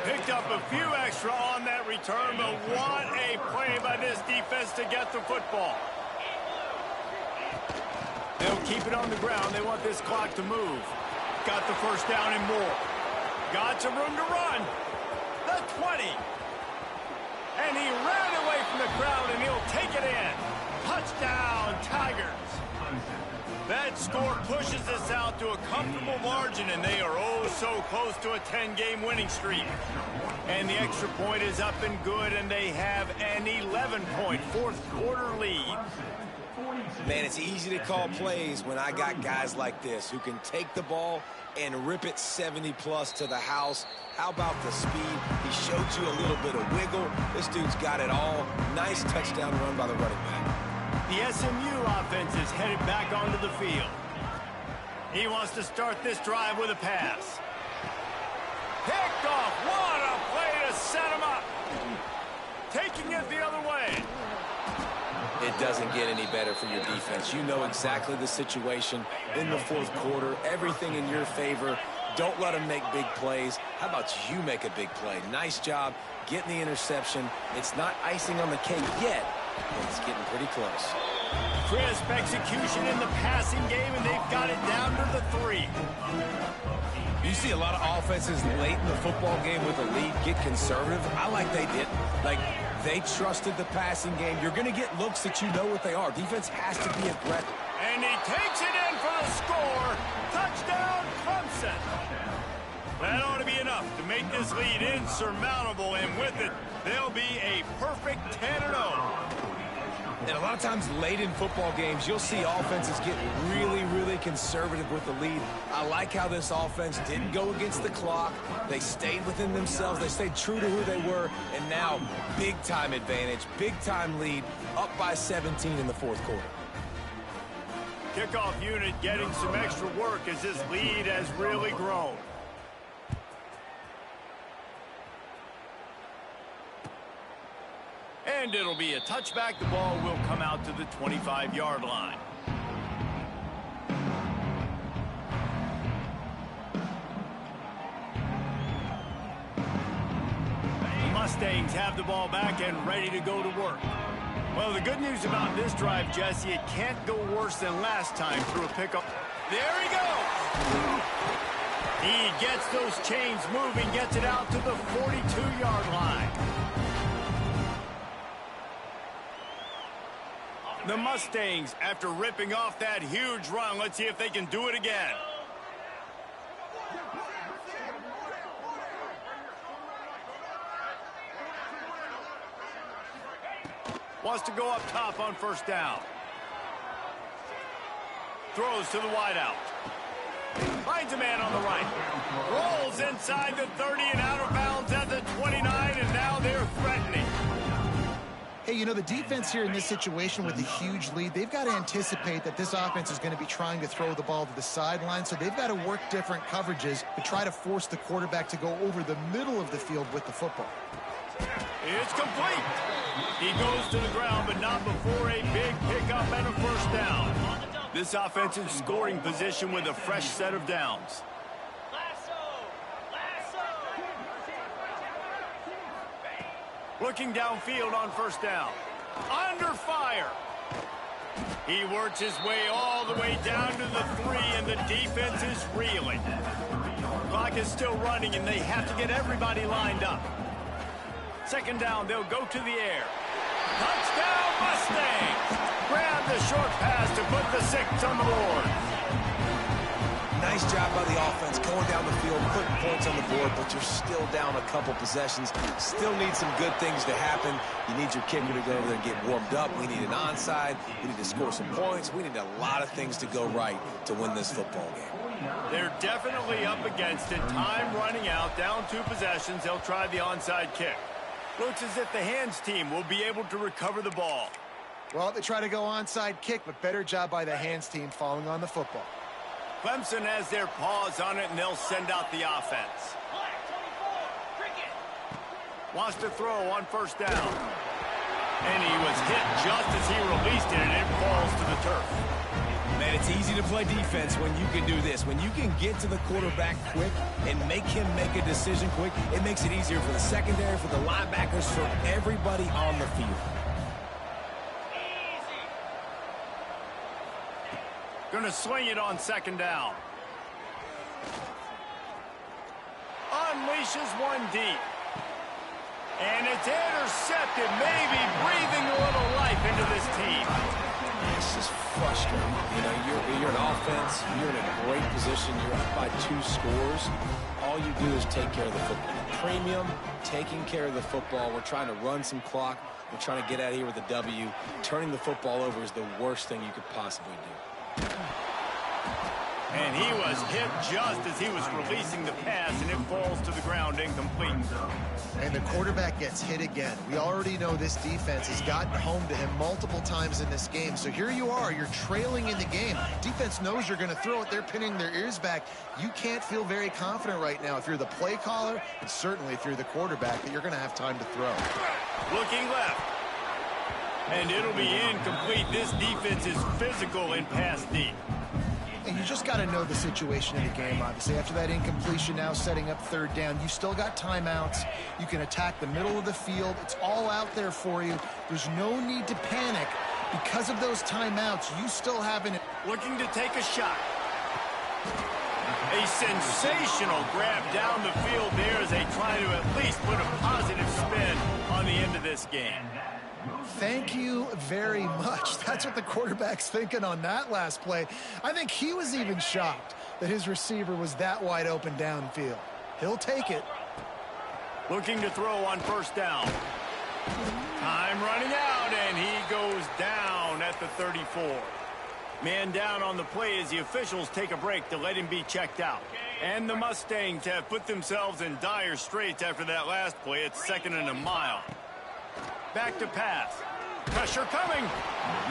Picked up a few extra on that return, but what a play by this defense to get the football. They'll keep it on the ground. They want this clock to move. Got the 1st down and more. Got some room to run. The 20. And he ran away from the crowd, and he'll take it in. Touchdown, Tigers. That score pushes us out to a comfortable margin, and they are oh so close to a 10-game winning streak. And the extra point is up and good, and they have an 11-point fourth-quarter lead. Man, it's easy to call plays when I got guys like this who can take the ball and rip it 70-plus to the house. How about the speed? He showed you a little bit of wiggle. This dude's got it all. Nice touchdown run by the running back. The SMU offense is headed back onto the field. He wants to start this drive with a pass. Picked off. What a play to set him up. Taking it the other way. It doesn't get any better for your defense. You know exactly the situation in the fourth quarter. Everything in your favor. Don't let them make big plays. How about you make a big play? Nice job getting the interception. It's not icing on the cake yet, but it's getting pretty close. Crisp execution in the passing game, and they've got it down to the 3. You see a lot of offenses late in the football game with a lead get conservative. I like they did. Like, they trusted the passing game. You're going to get looks that you know what they are. Defense has to be aggressive. And he takes it in for the score. Touchdown, Clemson. That ought to be enough to make this lead insurmountable, and with it, they'll be a perfect 10-0. And a lot of times late in football games, you'll see offenses get really, really conservative with the lead. I like how this offense didn't go against the clock. They stayed within themselves. They stayed true to who they were. And now, big-time advantage, big-time lead, up by 17 in the fourth quarter. Kickoff unit getting some extra work as this lead has really grown. And it'll be a touchback. The ball will come out to the 25-yard line. The Mustangs have the ball back and ready to go to work. Well, the good news about this drive, Jesse, it can't go worse than last time through a pickup. There he goes. He gets those chains moving, gets it out to the 42-yard line. The Mustangs, after ripping off that huge run, let's see if they can do it again. Wants to go up top on first down. Throws to the wideout. Finds a man on the right. Rolls inside the 30 and out of bounds at the 29, and now they're threatening. Hey, you know, the defense here in this situation with a huge lead, they've got to anticipate that this offense is going to be trying to throw the ball to the sideline, so they've got to work different coverages to try to force the quarterback to go over the middle of the field with the football. It's complete. He goes to the ground, but not before a big pickup and a first down. This offensive scoring position with a fresh set of downs. Looking downfield on first down. Under fire. He works his way all the way down to the 3, and the defense is reeling. Clock is still running, and they have to get everybody lined up. Second down, they'll go to the air. Touchdown, Mustangs! Grab the short pass to put the 6 on the board. Nice job by the offense going down the field, putting points on the board, but you're still down a couple possessions. Still need some good things to happen. You need your kicker to go over there and get warmed up. We need an onside. We need to score some points. We need a lot of things to go right to win this football game. They're definitely up against it. Time running out, down 2 possessions. They'll try the onside kick. Looks as if the hands team will be able to recover the ball. Well, they try to go onside kick, but better job by the hands team falling on the football. Clemson has their paws on it, and they'll send out the offense. Wants to throw on first down. And he was hit just as he released it, and it falls to the turf. Man, it's easy to play defense when you can do this. When you can get to the quarterback quick and make him make a decision quick, it makes it easier for the secondary, for the linebackers, for everybody on the field. Gonna swing it on second down. Unleashes one deep. And it's intercepted, maybe breathing a little life into this team. It's just frustrating. You know, you're an offense. You're in a great position. You're up by 2 scores. All you do is take care of the football. Premium, taking care of the football. We're trying to run some clock. We're trying to get out of here with a W. Turning the football over is the worst thing you could possibly do. And he was hit just as he was releasing the pass, and it falls to the ground incomplete. And the quarterback gets hit again. We already know this defense has gotten home to him multiple times in this game. So here you are, you're trailing in the game. Defense knows you're going to throw it. They're pinning their ears back. You can't feel very confident right now if you're the play caller, and certainly if you're the quarterback, that you're going to have time to throw. Looking left. And it'll be incomplete. This defense is physical in pass deep. And you just got to know the situation of the game, obviously. After that incompletion, now setting up 3rd down, you still got timeouts. You can attack the middle of the field. It's all out there for you. There's no need to panic. Because of those timeouts, you still have an... Looking to take a shot. A sensational grab down the field there as they try to at least put a positive spin on the end of this game. Thank you very much. That's what the quarterback's thinking on that last play. I think he was even shocked that his receiver was that wide open downfield. He'll take it. Looking to throw on 1st down. Time running out, and he goes down at the 34. Man down on the play as the officials take a break to let him be checked out. And the Mustangs have put themselves in dire straits after that last play. It's 2nd and a mile. Back to pass. Pressure coming.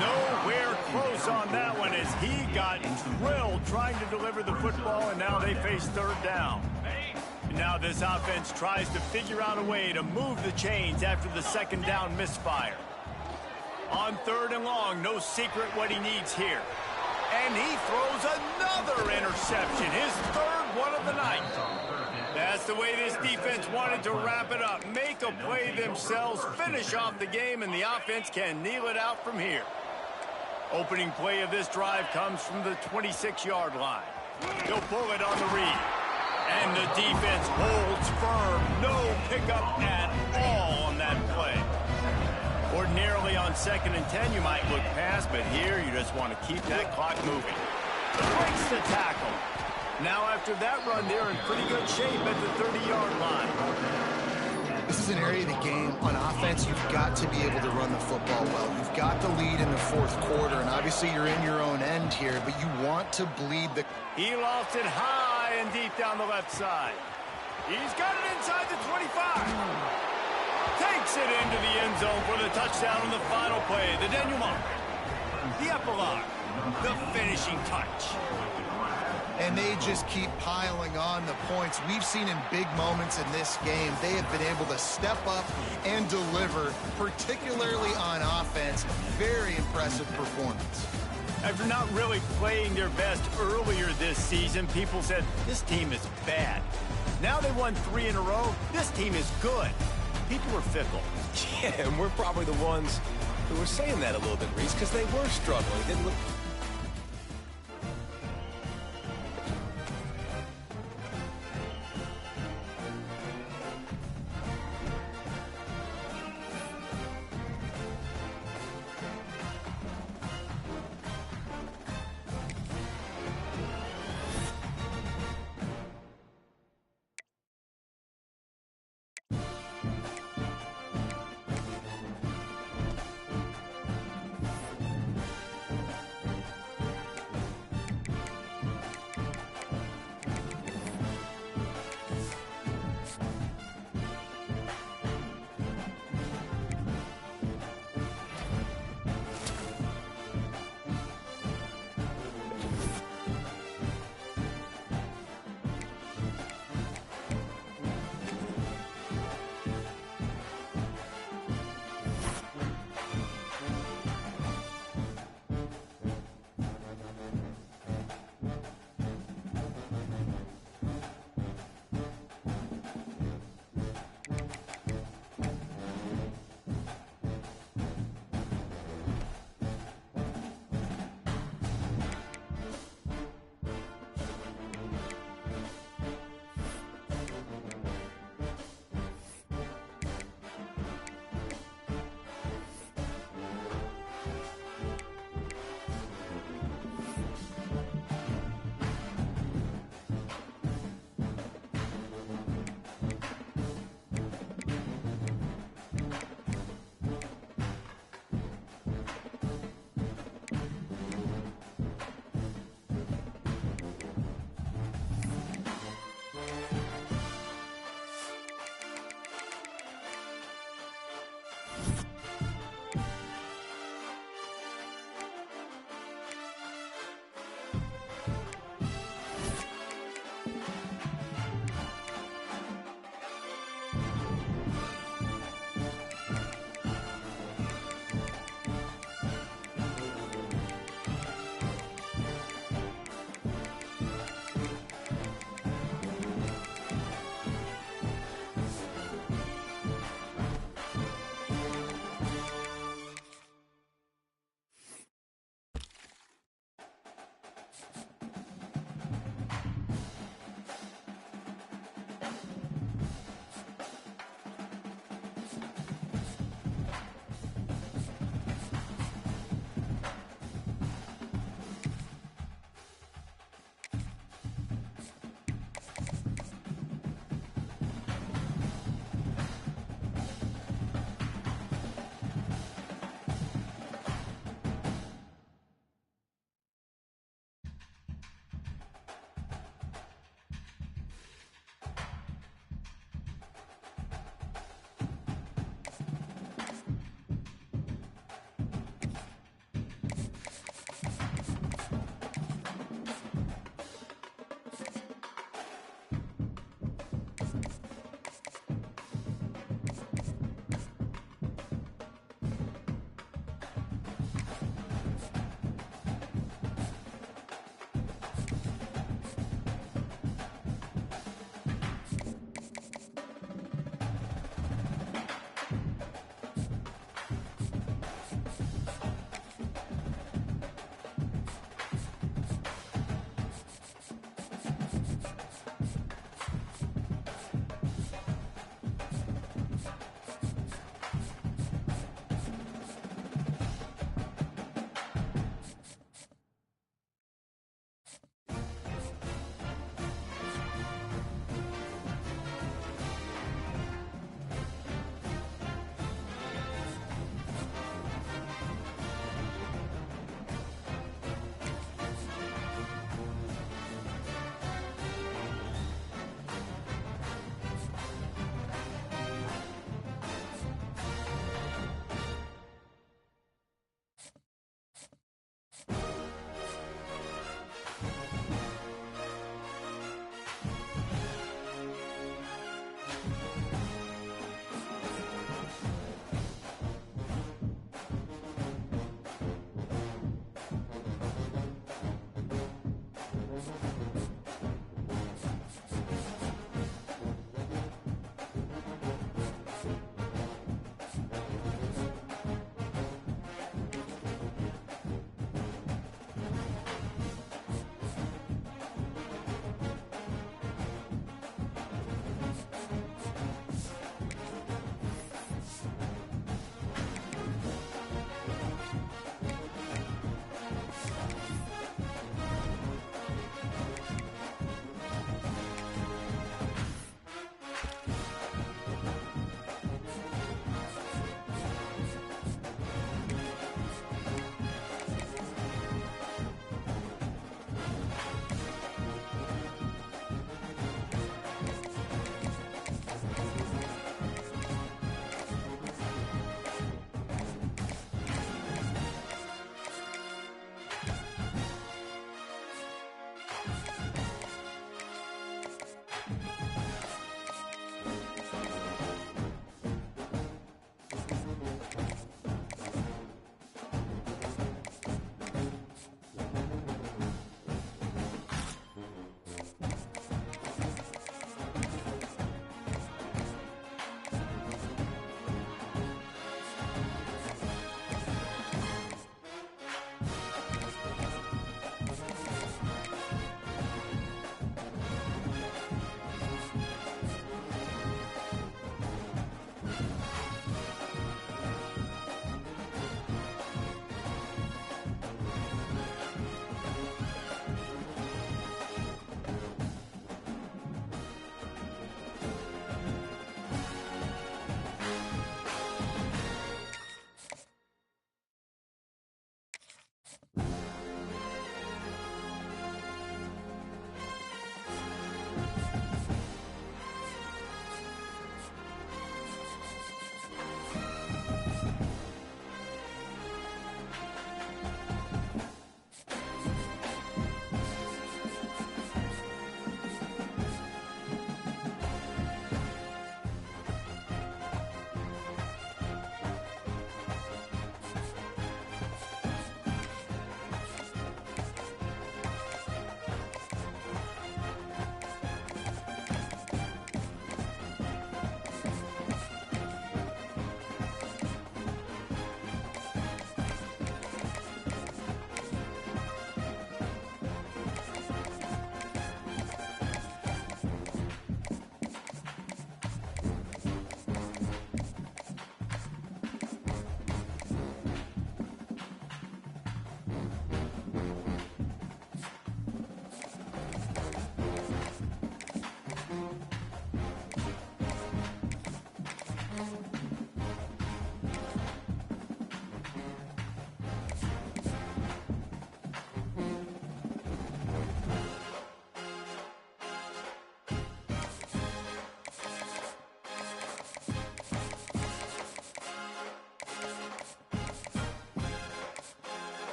Nowhere close on that one as he got drilled trying to deliver the football, and now they face 3rd down. And now this offense tries to figure out a way to move the chains after the 2nd down misfire. On 3rd and long, no secret what he needs here. And he throws another interception, his 3rd one of the night. That's the way this defense wanted to wrap it up. Make a play themselves, finish off the game, and the offense can kneel it out from here. Opening play of this drive comes from the 26-yard line. He'll pull it on the read. And the defense holds firm. No pickup at all on that play. Ordinarily on 2nd and 10, you might look past, but here you just want to keep that clock moving. Breaks the tackle. Now after that run, they're in pretty good shape at the 30-yard line. This is an area of the game on offense you've got to be able to run the football well. You've got the lead in the 4th quarter, and obviously you're in your own end here, but you want to bleed the... He lost it high and deep down the left side. He's got it inside the 25. Takes it into the end zone for the touchdown on the final play. The denouement. The epilogue. The finishing touch. And they just keep piling on the points. We've seen in big moments in this game, they have been able to step up and deliver, particularly on offense. Very impressive performance. After not really playing their best earlier this season, people said, this team is bad. Now they won 3 in a row. This team is good. People are fickle. Yeah, and we're probably the ones who were saying that a little bit, Reese, because they were struggling. They didn't look...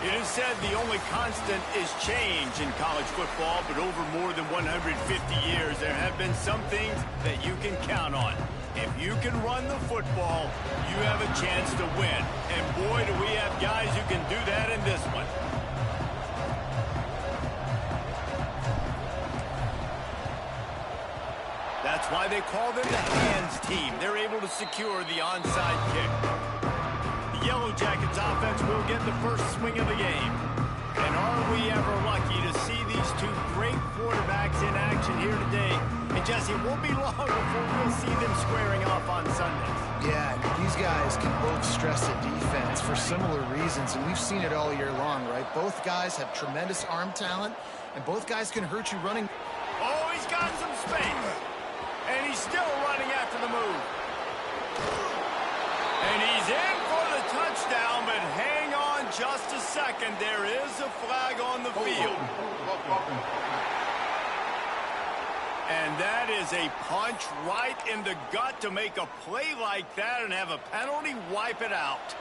It is said the only constant is change in college football, but over more than 150 years, there have been some things that you can count on. If you can run the football, you have a chance to win. And boy, do we have guys who can do that in this one. That's why they call them the hands team. They're able to secure the onside kick. The Yellow Jackets offense will get the first swing of the game. And are we ever lucky to see these two great quarterbacks in action here today? And Jesse, it won't be long before we'll see them squaring off on Sundays. Yeah, these guys can both stress the defense for similar reasons, and we've seen it all year long, right? Both guys have tremendous arm talent, and both guys can hurt you running. Oh, he's got some space. And he's still running after the move. And he's in for the touchdown, but hang on just a second. There is a flag on the field. And that is a punch right in the gut to make a play like that and have a penalty wipe it out.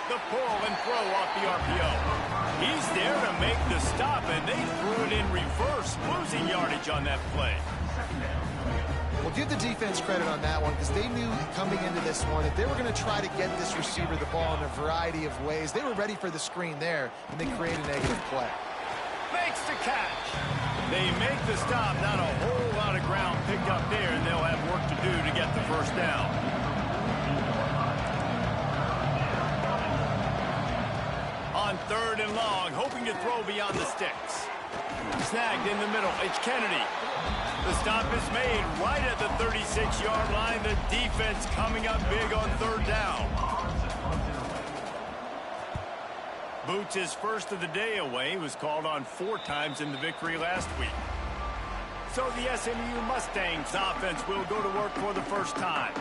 The pull and throw off the RPO. He's there to make the stop, and they threw it in reverse, losing yardage on that play. Well, give the defense credit on that one because they knew coming into this one that they were going to try to get this receiver the ball in a variety of ways. They were ready for the screen there, and they create a negative play. Makes the catch. They make the stop. Not a whole lot of ground picked up there, and they'll have work to do to get the first down. On 3rd and long, hoping to throw beyond the sticks. Snagged in the middle. It's Kennedy. The stop is made right at the 36-yard line. The defense coming up big on 3rd down. Boots' first of the day away was called on 4 times in the victory last week. So the SMU Mustangs offense will go to work for the first time.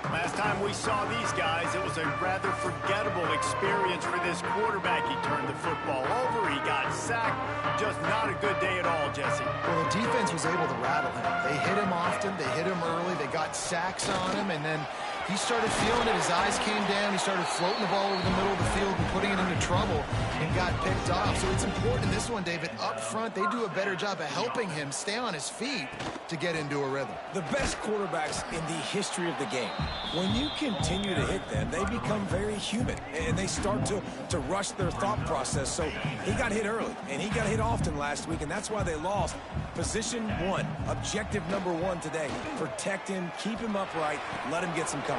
Last time we saw these guys, it was a rather forgettable experience for this quarterback. He turned the football over, he got sacked. Just not a good day at all, Jesse. Well, the defense was able to rattle him. They hit him often, they hit him early, they got sacks on him, and then he started feeling it. His eyes came down. He started floating the ball over the middle of the field and putting it into trouble and got picked off. So it's important this one, David. Up front, they do a better job of helping him stay on his feet to get into a rhythm. The best quarterbacks in the history of the game, when you continue to hit them, they become very human, and they start to rush their thought process. So he got hit early, and he got hit often last week, and that's why they lost. Position 1, objective number 1 today. Protect him, keep him upright, let him get some confidence.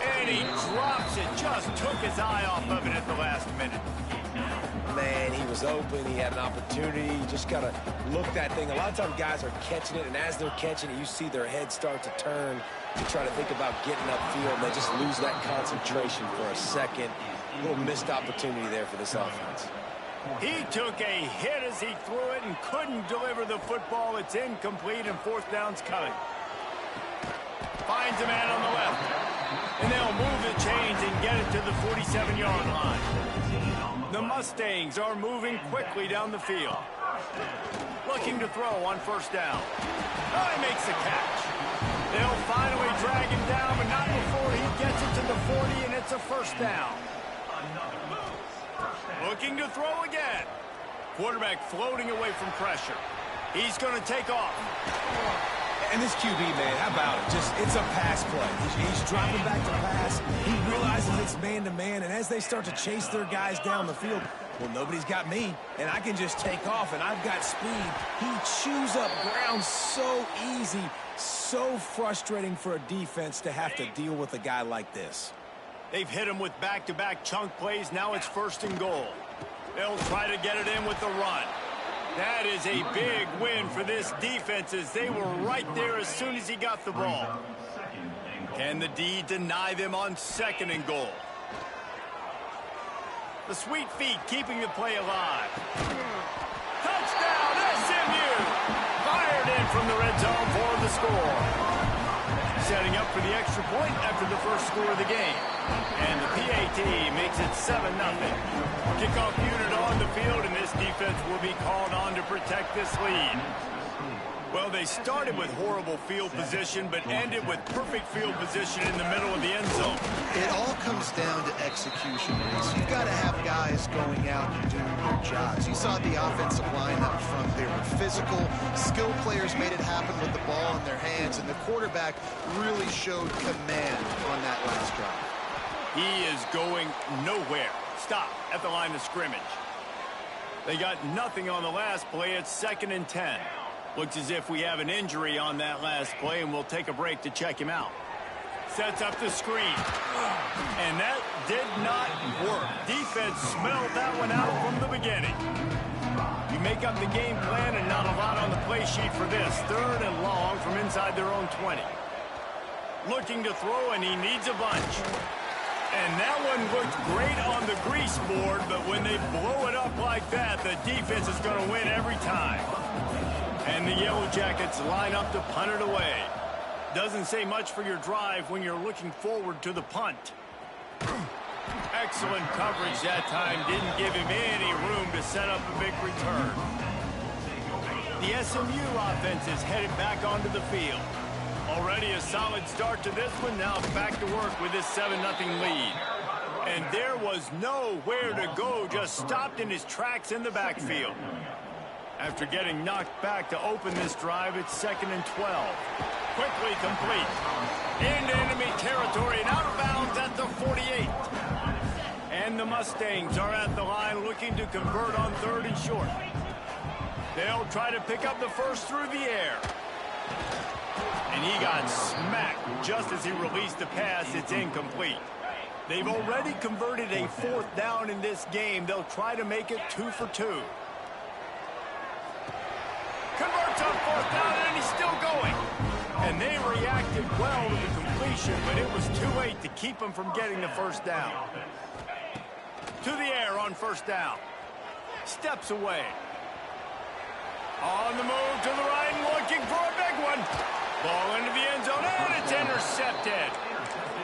And he drops it, just took his eye off of it at the last minute. Man, he was open, he had an opportunity, you just got to look that thing. A lot of times guys are catching it, and as they're catching it, you see their head start to turn to try to think about getting upfield, and they just lose that concentration for a second. A little missed opportunity there for this offense. He took a hit as he threw it and couldn't deliver the football. It's incomplete, and 4th down's coming. Finds a man on the left. And they'll move the chains and get it to the 47-yard line. The Mustangs are moving quickly down the field. Looking to throw on 1st down. Oh, he makes the catch. They'll finally drag him down, but not before he gets it to the 40, and it's a 1st down. Looking to throw again. Quarterback floating away from pressure. He's going to take off. And this QB, man, how about it? It's a pass play. He's dropping back to pass. He realizes it's man-to-man, and as they start to chase their guys down the field, well, nobody's got me, and I can just take off, and I've got speed. He chews up ground so easy, so frustrating for a defense to have to deal with a guy like this. They've hit him with back-to-back chunk plays. Now it's 1st and goal. They'll try to get it in with the run. That is a big win for this defense as they were right there as soon as he got the ball. Can the D deny them on 2nd and goal? The sweet feet keeping the play alive. Touchdown, SMU! Fired in from the red zone for the score. Setting up for the extra point after the first score of the game. And the PAT makes it 7-0. Kickoff unit on the field, and this defense will be called on to protect this lead. Well, they started with horrible field position, but ended with perfect field position in the middle of the end zone. It all comes down to execution, Reese. You've got to have guys going out and doing their jobs. You saw the offensive line up front. They were physical. Skilled players made it happen with the ball in their hands, and the quarterback really showed command on that last drive. He is going nowhere. Stop at the line of scrimmage. They got nothing on the last play. It's 2nd and 10. Looks as if we have an injury on that last play, and we'll take a break to check him out. Sets up the screen. And that did not work. Defense smelled that one out from the beginning. You make up the game plan and not a lot on the play sheet for this. 3rd and long from inside their own 20. Looking to throw, and he needs a bunch. And that one looked great on the grease board, but when they blow it up like that, the defense is going to win every time. And the Yellow Jackets line up to punt it away. Doesn't say much for your drive when you're looking forward to the punt. Excellent coverage that time. Didn't give him any room to set up a big return. The SMU offense is headed back onto the field. Already a solid start to this one. Now back to work with this 7-0 lead. And there was nowhere to go. Just stopped in his tracks in the backfield. After getting knocked back to open this drive, it's 2nd and 12. Quickly complete. Into enemy territory and out of bounds at the 48. And the Mustangs are at the line looking to convert on 3rd and short. They'll try to pick up the first through the air. And he got smacked just as he released the pass. It's incomplete. They've already converted a 4th down in this game. They'll try to make it 2 for 2. Converts on 4th down, and he's still going. And they reacted well to the completion, but it was too late to keep him from getting the first down. To the air on 1st down. Steps away. On the move to the right and looking for a big one. Ball into the end zone, and it's intercepted.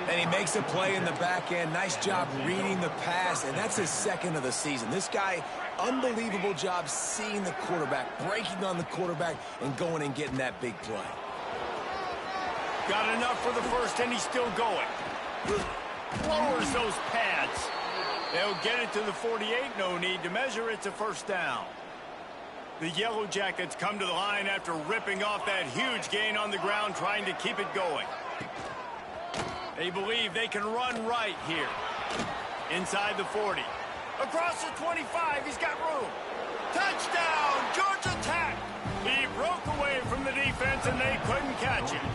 And he makes a play in the back end. Nice job reading the pass, and that's his 2nd of the season. This guy, unbelievable job seeing the quarterback, breaking on the quarterback, and going and getting that big play. Got enough for the first, and he's still going. Lowers those pads. They'll get it to the 48. No need to measure. It's a 1st down. The Yellow Jackets come to the line after ripping off that huge gain on the ground, trying to keep it going. They believe they can run right here. Inside the 40. Across the 25, he's got room. Touchdown, Georgia Tech. He broke away from the defense, and they couldn't catch him.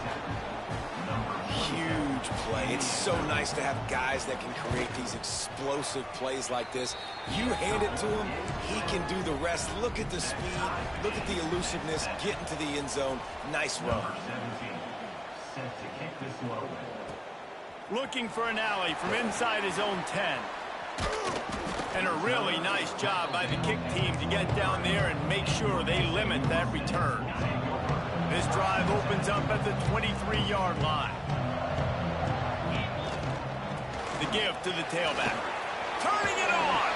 Huge play. It's so nice to have guys that can create these explosive plays like this. You hand it to him, he can do the rest. Look at the speed, look at the elusiveness, get into the end zone. Nice run. Looking for an alley from inside his own 10. And a really nice job by the kick team to get down there and make sure they limit that return. This drive opens up at the 23-yard line. The give to the tailback. Turning it on.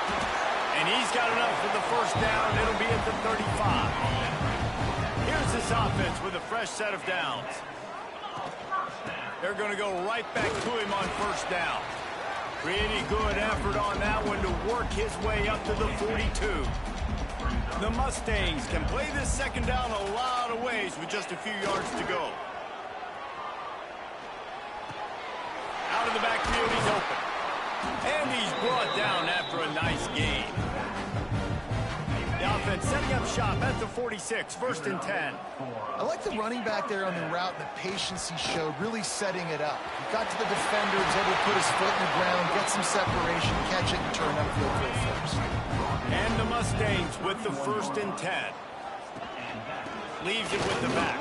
And he's got enough for the first down. It'll be at the 35. Here's this offense with a fresh set of downs. They're going to go right back to him on 1st down. Pretty good effort on that one to work his way up to the 42. The Mustangs can play this 2nd down a lot of ways with just a few yards to go. Out of the backfield, he's open. And he's brought down after a nice gain. The offense setting up shop at the 46, 1st and 10. I like the running back there on the route and the patience he showed, really setting it up. He got to the defender, was able to put his foot in the ground, get some separation, catch it, and turn upfield for a first. And the Mustangs with the 1st and 10. Leaves it with the back.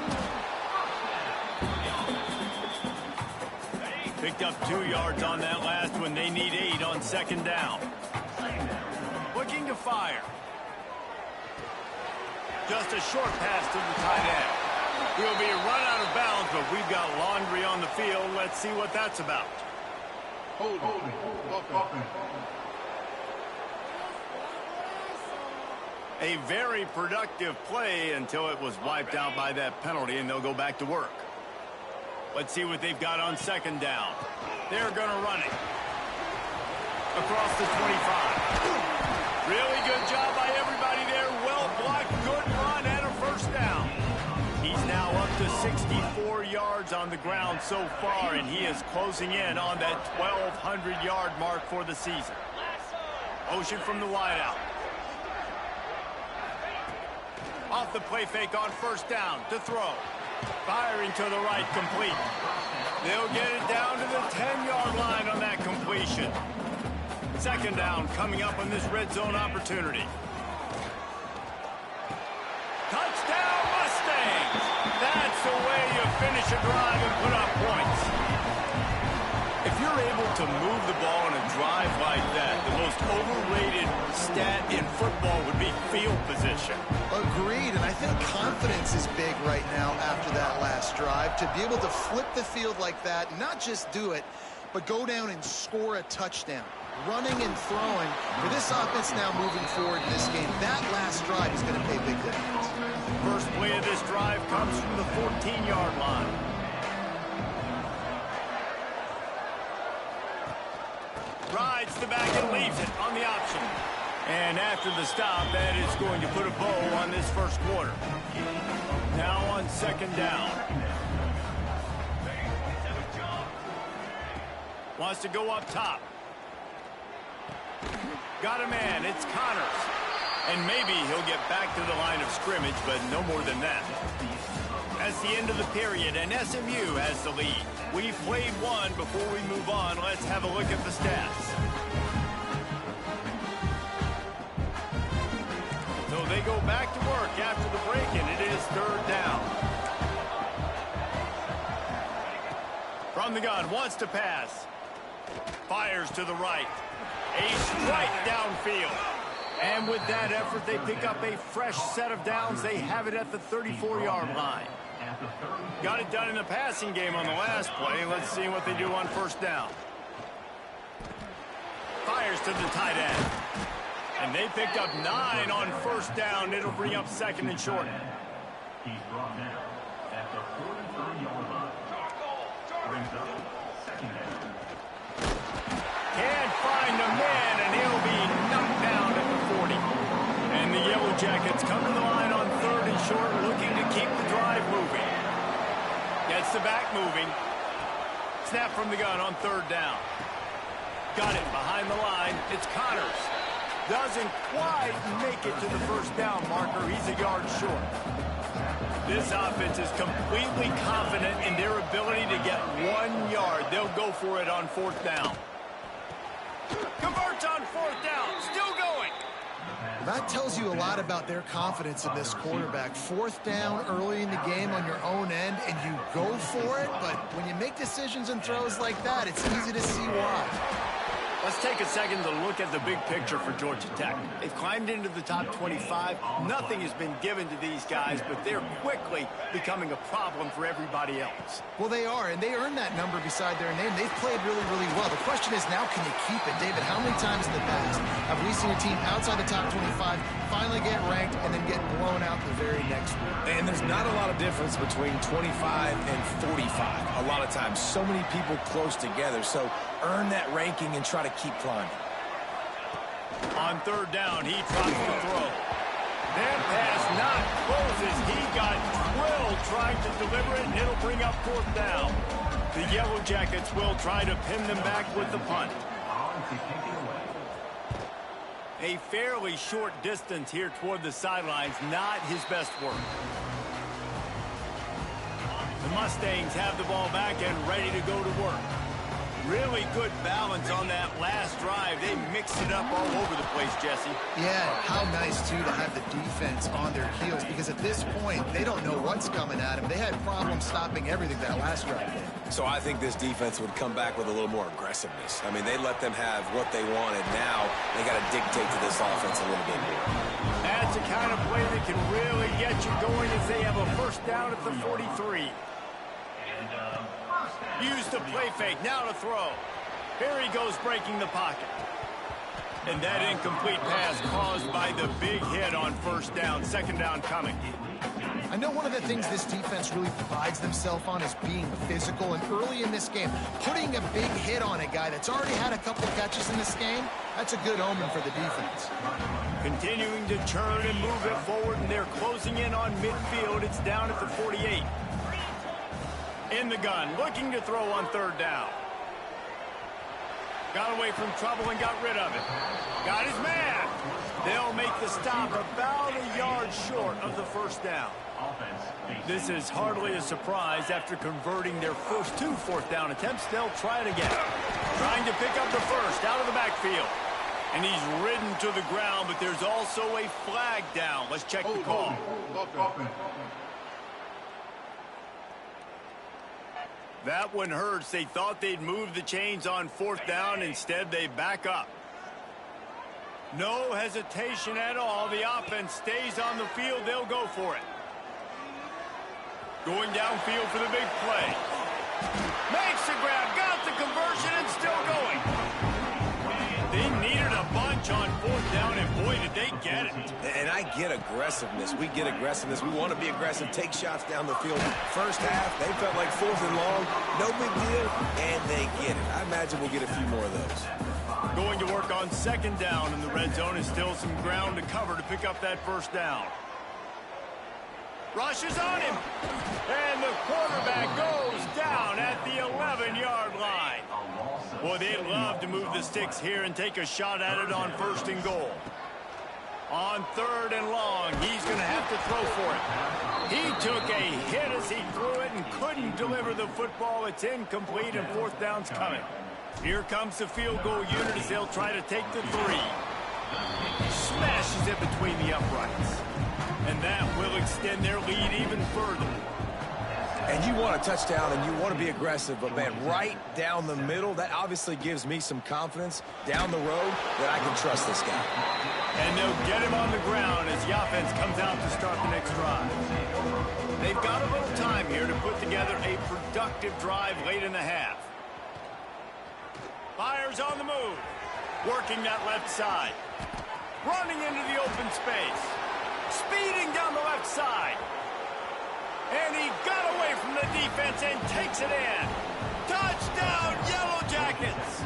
Picked up 2 yards on that last one. They need 8 on 2nd down. Looking to fire. Just a short pass to the tight end. He'll be run out of bounds, but we've got laundry on the field. Let's see what that's about. A very productive play until it was wiped out by that penalty, and they'll go back to work. Let's see what they've got on second down. They're going to run it across the 25. Really good job by everybody there. Well blocked, good run, and a first down. He's now up to 64 yards on the ground so far, and he is closing in on that 1,200-yard mark for the season. Motion from the wideout. Off the play fake on first down to throw. Firing to the right, complete. They'll get it down to the 10-yard line on that completion. Second down coming up on this red zone opportunity. Touchdown, Mustangs! That's the way you finish a drive and put up points. If you're able to move the ball in a drive like that, the most overrated stat in football would be field position. Agreed, and I think confidence is big right now after that last drive. To be able to flip the field like that, not just do it, but go down and score a touchdown. Running and throwing, for this offense now moving forward in this game, that last drive is going to pay big dividends. First play of this drive comes from the 14-yard line. Rides the back and leaves it on the option. And after the stop, that is going to put a bow on this first quarter. Now on second down. Wants to go up top. Got a man, it's Connors. And maybe he'll get back to the line of scrimmage, but no more than that. That's the end of the period, and SMU has the lead. We've played one. Before we move on, let's have a look at the stats. So they go back to work after the break, and it is third down. From the gun, wants to pass. Fires to the right. A strike downfield. And with that effort, they pick up a fresh set of downs. They have it at the 34-yard line. Got it done in the passing game on the last play. Let's see what they do on first down. Fires to the tight end. And they picked up 9 on first down. It'll bring up second and short. He's brought down at the 43-yard line. Brings up second down. Can't find a man, and he'll be knocked down at the 40. And the Yellow Jackets come to the line on third and short, looking to keep the drive moving. Gets the back moving. Snap from the gun on third down. Got it behind the line. It's Connors. Doesn't quite make it to the first down marker. He's a yard short. This offense is completely confident in their ability to get 1 yard. They'll go for it on fourth down. Converts on fourth down. Still going. That tells you a lot about their confidence in this quarterback. Fourth down early in the game on your own end, and you go for it, but when you make decisions and throws like that, it's easy to see why. Let's take a second to look at the big picture for Georgia Tech. They've climbed into the top 25. Nothing has been given to these guys, but they're quickly becoming a problem for everybody else. Well, they are, and they earned that number beside their name. They've played really, really well. The question is, now can you keep it? David, how many times in the past have we seen a team outside the top 25 finally get ranked and then get blown out the very next week? And there's not a lot of difference between 25 and 45. A lot of times, so many people close together. So earn that ranking and try to keep climbing. On third down, he tries to throw. That pass not closes. He got drilled trying to deliver it, and it'll bring up fourth down. The Yellow Jackets will try to pin them back with the punt. A fairly short distance here toward the sidelines, not his best work. The Mustangs have the ball back and ready to go to work. Really good balance on that last drive. They mixed it up all over the place, Jesse. Yeah, how nice, too, to have the defense on their heels, because at this point, they don't know what's coming at them. They had problems stopping everything that last drive did. So I think this defense would come back with a little more aggressiveness. I mean, they let them have what they wanted. Now they got to dictate to this offense a little bit more. That's the kind of play that can really get you going as they have a first down at the 43. Used the play fake, now to throw. Here he goes breaking the pocket. And that incomplete pass caused by the big hit on first down, second down coming. I know one of the things this defense really prides themselves on is being physical, and early in this game, putting a big hit on a guy that's already had a couple catches in this game, that's a good omen for the defense. Continuing to turn and move it forward, and they're closing in on midfield. It's down at the 48. In the gun, looking to throw on third down. Got away from trouble and got rid of it. Got his man. They'll make the stop about a yard short of the first down. This is hardly a surprise. After converting their first 2 fourth-down attempts, they'll try it again. Trying to pick up the first out of the backfield. And he's ridden to the ground, but there's also a flag down. Let's check the call. That one hurts. They thought they'd move the chains on fourth down. Instead, they back up. No hesitation at all. The offense stays on the field. They'll go for it. Going downfield for the big play. Makes the grab, got the conversion, and still going. They needed a bunch on fourth down, and boy, did they get it. And I get aggressiveness. We get aggressiveness. We want to be aggressive, take shots down the field. First half, they felt like fourth and long. No big deal, and they get it. I imagine we'll get a few more of those. Going to work on second down, and the red zone is still some ground to cover to pick up that first down. Rushes on him, and the quarterback goes down at the 11-yard line. Boy, they'd love to move the sticks here and take a shot at it on first and goal. On third and long, he's going to have to throw for it. He took a hit as he threw it and couldn't deliver the football. It's incomplete, and fourth down's coming. Here comes the field goal unit as they'll try to take the 3. Smashes it between the uprights. And that will extend their lead even further. And you want a touchdown and you want to be aggressive, but man, right down the middle, that obviously gives me some confidence down the road that I can trust this guy. And they'll get him on the ground as the offense comes out to start the next drive. They've got a little time here to put together a productive drive late in the half. Fires on the move. Working that left side. Running into the open space. Speeding down the left side. And he got away from the defense and takes it in. Touchdown, Yellow Jackets!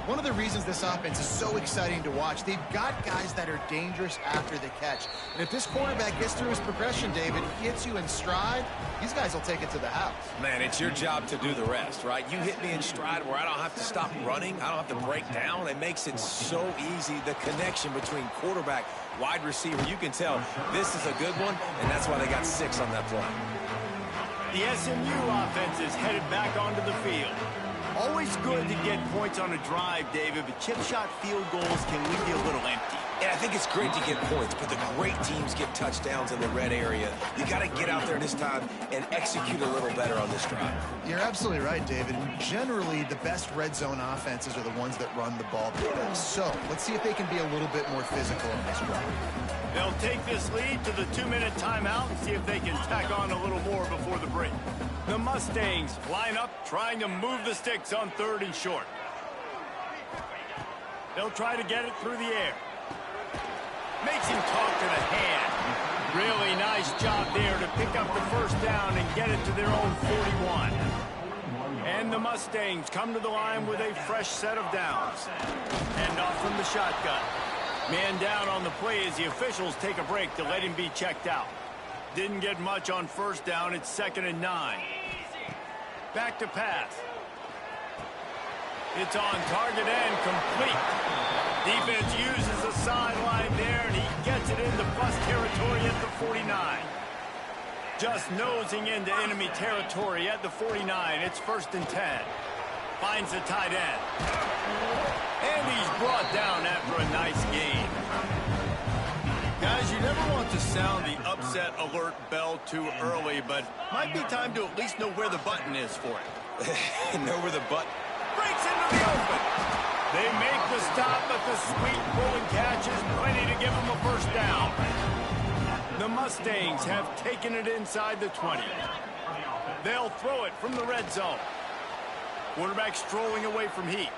One of the reasons this offense is so exciting to watch, they've got guys that are dangerous after the catch. And if this quarterback gets through his progression, David, he hits you in stride, these guys will take it to the house. Man, it's your job to do the rest, right? You hit me in stride where I don't have to stop running. I don't have to break down. It makes it so easy. The connection between quarterback, wide receiver, you can tell this is a good one, and that's why they got 6 on that play. The SMU offense is headed back onto the field. Always good to get points on a drive, David, but chip shot field goals can leave you a little empty. And I think it's great to get points, but the great teams get touchdowns in the red area. You got to get out there this time and execute a little better on this drive. You're absolutely right, David. Generally, the best red zone offenses are the ones that run the ball the best. So let's see if they can be a little bit more physical on this drive. They'll take this lead to the 2-minute timeout and see if they can tack on a little more before the break. The Mustangs line up, trying to move the sticks on third and short. They'll try to get it through the air. Makes him talk to the hand. Really nice job there to pick up the first down and get it to their own 41. And the Mustangs come to the line with a fresh set of downs. And off from the shotgun. Man down on the play as the officials take a break to let him be checked out. Didn't get much on first down. It's 2nd and 9. Back to pass. It's on target and complete. Defense uses the sideline there, and he gets it into plus territory at the 49. Just nosing into enemy territory at the 49. It's 1st and 10. Finds the tight end. And he's brought down after a nice gain. Guys, you never want to sound the upset alert bell too early, but might be time to at least know where the button is for it. Know where the button... Breaks into the open. They make the stop, but the sweet pulling catch is plenty to give them a first down. The Mustangs have taken it inside the 20. They'll throw it from the red zone. Quarterback strolling away from heat.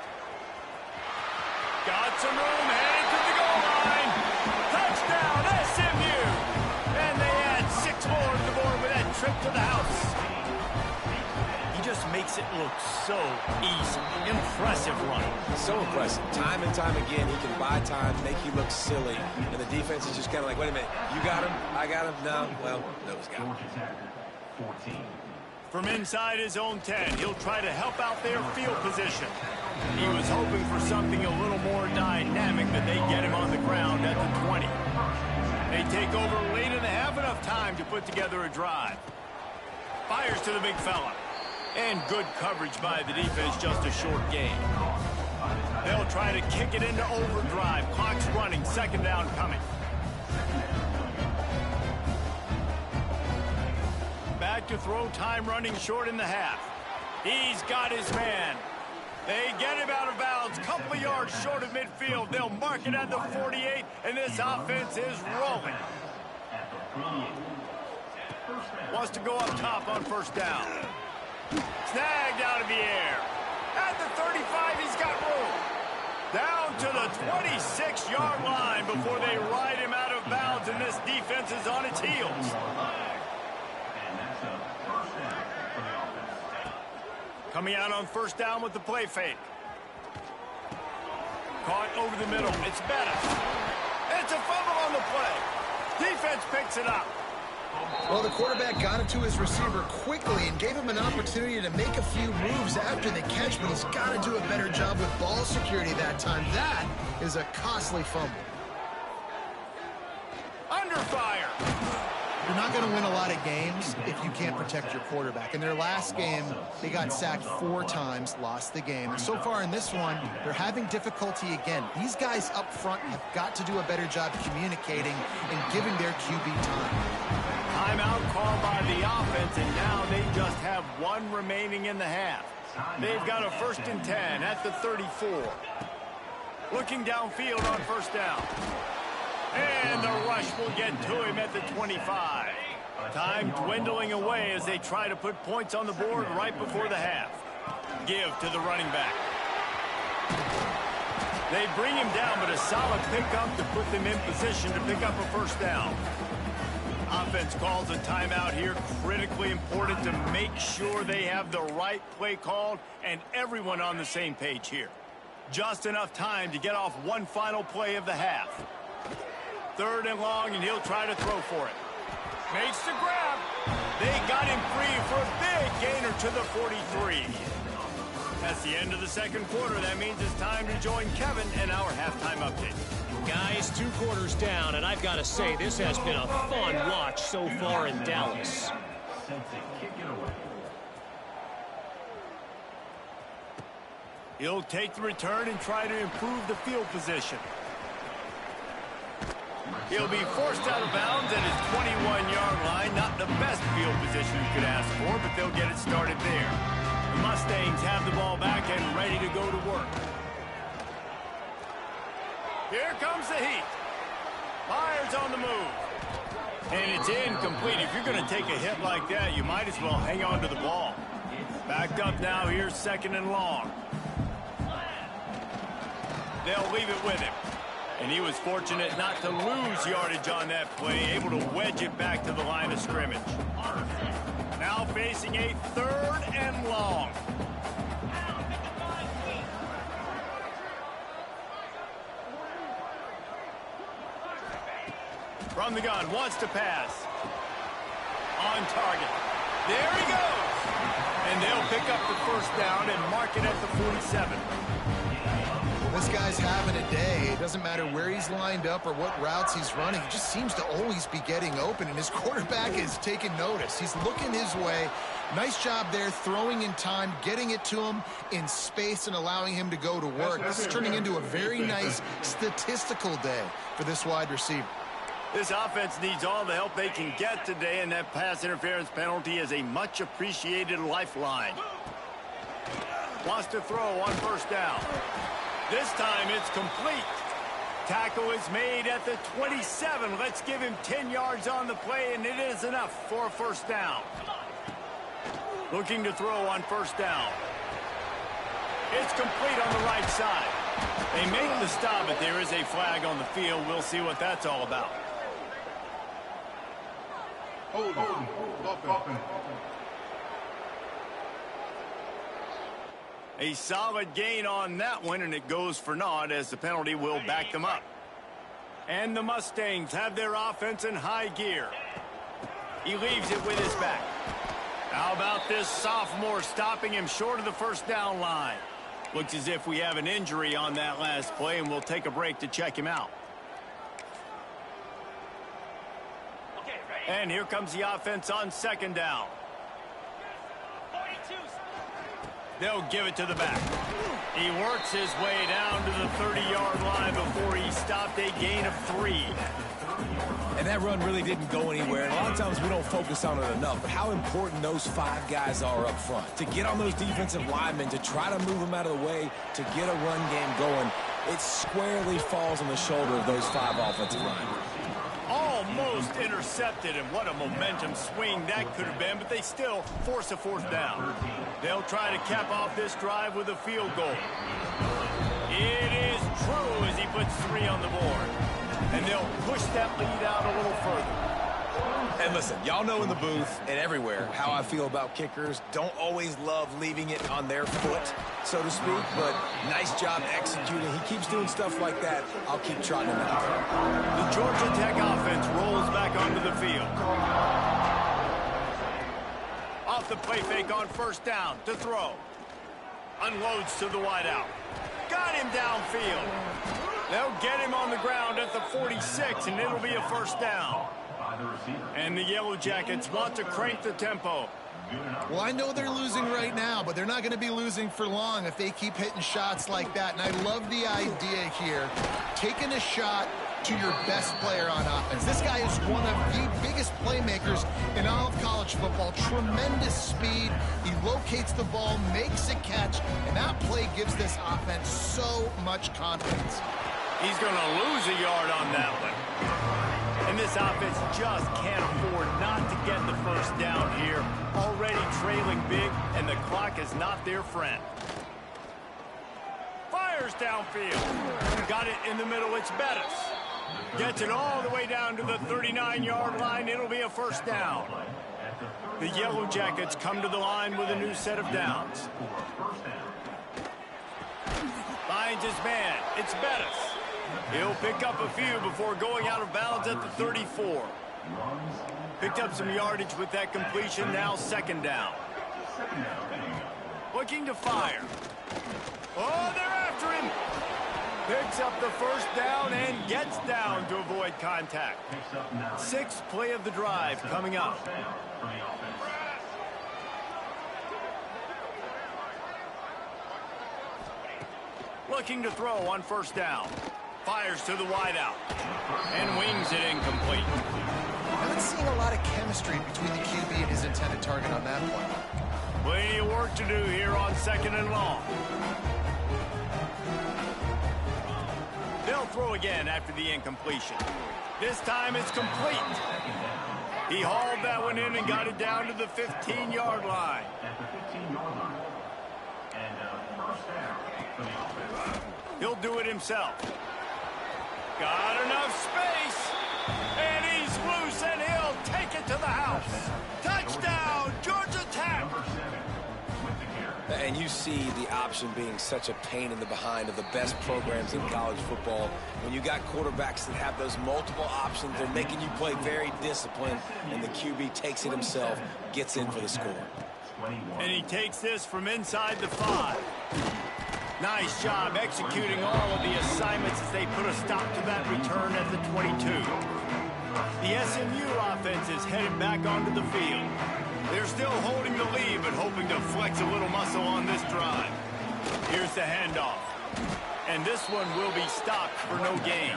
Got some room, headed to the goal line. Touchdown, SMU. And they add 6 more to the board with that trip to the house. He just makes it look so easy. Impressive run. So impressive. Time and time again, he can buy time, make you look silly. And the defense is just kind of like, wait a minute, you got him? I got him? No? Well, no, he's got him. Georgia Tech, 14. From inside his own 10, he'll try to help out their field position. He was hoping for something a little more dynamic, but they get him on the ground at the 20. They take over late in the half, enough time to put together a drive. Fires to the big fella. And good coverage by the defense, just a short gain. They'll try to kick it into overdrive. Clock's running, second down coming. Back to throw, time running short in the half. He's got his man. They get him out of bounds, couple of yards short of midfield. They'll mark it at the 48, and this offense is rolling. Wants to go up top on first down. Snagged out of the air. At the 35, he's got room. Down to the 26-yard line before they ride him out of bounds, and this defense is on its heels. Coming out on first down with the play fake. Caught over the middle. It's Bettis. It's a fumble on the play. Defense picks it up. Well, the quarterback got it to his receiver quickly and gave him an opportunity to make a few moves after the catch, but he's got to do a better job with ball security that time. That is a costly fumble. Under fire. You're not going to win a lot of games if you can't protect your quarterback. In their last game, they got sacked 4 times, lost the game. And so far in this one, they're having difficulty again. These guys up front have got to do a better job communicating and giving their QB time. Timeout called by the offense, and now they just have 1 remaining in the half. They've got a 1st and 10 at the 34. Looking downfield on first down. And the rush will get to him at the 25. Time dwindling away as they try to put points on the board right before the half. Give to the running back. They bring him down, but a solid pickup to put them in position to pick up a first down. Offense calls a timeout here. Critically important to make sure they have the right play called and everyone on the same page here. Just enough time to get off one final play of the half. 3rd and long, and he'll try to throw for it. Makes the grab. They got him free for a big gainer to the 43. That's the end of the 2nd quarter. That means it's time to join Kevin in our halftime update. Guys, 2 quarters down, and I've got to say, this has been a fun watch so far in Dallas. He'll take the return and try to improve the field position. He'll be forced out of bounds at his 21-yard line. Not the best field position you could ask for, but they'll get it started there. The Mustangs have the ball back and ready to go to work. Here comes the heat. Myers on the move. And it's incomplete. If you're going to take a hit like that, you might as well hang on to the ball. Backed up now. Here's 2nd and long. They'll leave it with him. And he was fortunate not to lose yardage on that play, able to wedge it back to the line of scrimmage. Now facing a 3rd and long. From the gun, wants to pass. On target. There he goes. And they'll pick up the first down and mark it at the 47. This guy's having a day. It doesn't matter where he's lined up or what routes he's running. He just seems to always be getting open, and his quarterback is taking notice. He's looking his way. Nice job there, throwing in time, getting it to him in space and allowing him to go to work. This is turning into a very nice statistical day for this wide receiver. This offense needs all the help they can get today, and that pass interference penalty is a much-appreciated lifeline. Wants to throw on first down. This time it's complete. Tackle is made at the 27. Let's give him 10 yards on the play, and it is enough for a first down. Looking to throw on first down. It's complete on the right side. They make the stop, but there is a flag on the field. We'll see what that's all about. A solid gain on that one, and it goes for naught as the penalty will back them up. And the Mustangs have their offense in high gear. He leaves it with his back. How about this sophomore stopping him short of the first down line? Looks as if we have an injury on that last play, and we'll take a break to check him out. And here comes the offense on second down. They'll give it to the back. He works his way down to the 30-yard line before he stopped, a gain of 3. And that run really didn't go anywhere. And a lot of times we don't focus on it enough, but how important those 5 guys are up front. To get on those defensive linemen, to try to move them out of the way, to get a run game going, it squarely falls on the shoulder of those 5 offensive linemen. Almost intercepted, and what a momentum swing that could have been, but they still force a fourth down. They'll try to cap off this drive with a field goal. It is true as he puts 3 on the board. And they'll push that lead out a little further. And listen, y'all know in the booth and everywhere how I feel about kickers. Don't always love leaving it on their foot, so to speak, but nice job executing. He keeps doing stuff like that. I'll keep trotting him out. The Georgia Tech offense rolls back onto the field. Off the play fake on first down to throw. Unloads to the wideout. Got him downfield. They'll get him on the ground at the 46, and it'll be a first down. And the Yellow Jackets want to crank the tempo. Well, I know they're losing right now, but they're not going to be losing for long if they keep hitting shots like that. And I love the idea here, taking a shot to your best player on offense. This guy is one of the biggest playmakers in all of college football. Tremendous speed. He locates the ball, makes a catch, and that play gives this offense so much confidence. He's going to lose a yard on that one. And this offense just can't afford not to get the first down here. Already trailing big, and the clock is not their friend. Fires downfield. Got it in the middle. It's Bettis. Gets it all the way down to the 39-yard line. It'll be a first down. The Yellow Jackets come to the line with a new set of downs. Finds his man. It's Bettis. He'll pick up a few before going out of bounds at the 34. Picked up some yardage with that completion. Now second down. Looking to fire. Oh, they're after him. Picks up the first down and gets down to avoid contact. 6th play of the drive coming up. Looking to throw on first down. Fires to the wideout. And wings it incomplete. Not seeing a lot of chemistry between the QB and his intended target on that play. Plenty of work to do here on second and long. They'll throw again after the incompletion. This time it's complete. He hauled that one in and got it down to the 15-yard line. He'll do it himself. Got enough space. And he's loose, and he'll take it to the house. Touchdown, Georgia Tech. And you see the option being such a pain in the behind of the best programs in college football. When you got quarterbacks that have those multiple options, they're making you play very disciplined, and the QB takes it himself, gets in for the score. And he takes this from inside the 5. Nice job executing all of the assignments as they put a stop to that return at the 22. The SMU offense is headed back onto the field. They're still holding the lead, but hoping to flex a little muscle on this drive. Here's the handoff. And this one will be stopped for no gain.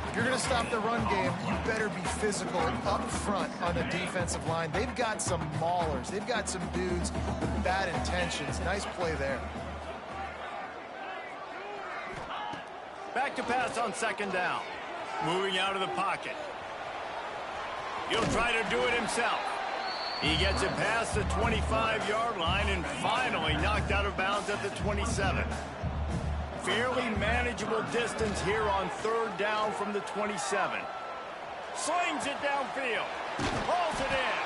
If you're going to stop the run game, you better be physical up front on the defensive line. They've got some maulers. They've got some dudes with bad intentions. Nice play there. Back to pass on second down. Moving out of the pocket. He'll try to do it himself. He gets it past the 25-yard line and finally knocked out of bounds at the 27. fairly manageable distance here on 3rd down from the 27. Slings it downfield. Hauls it in.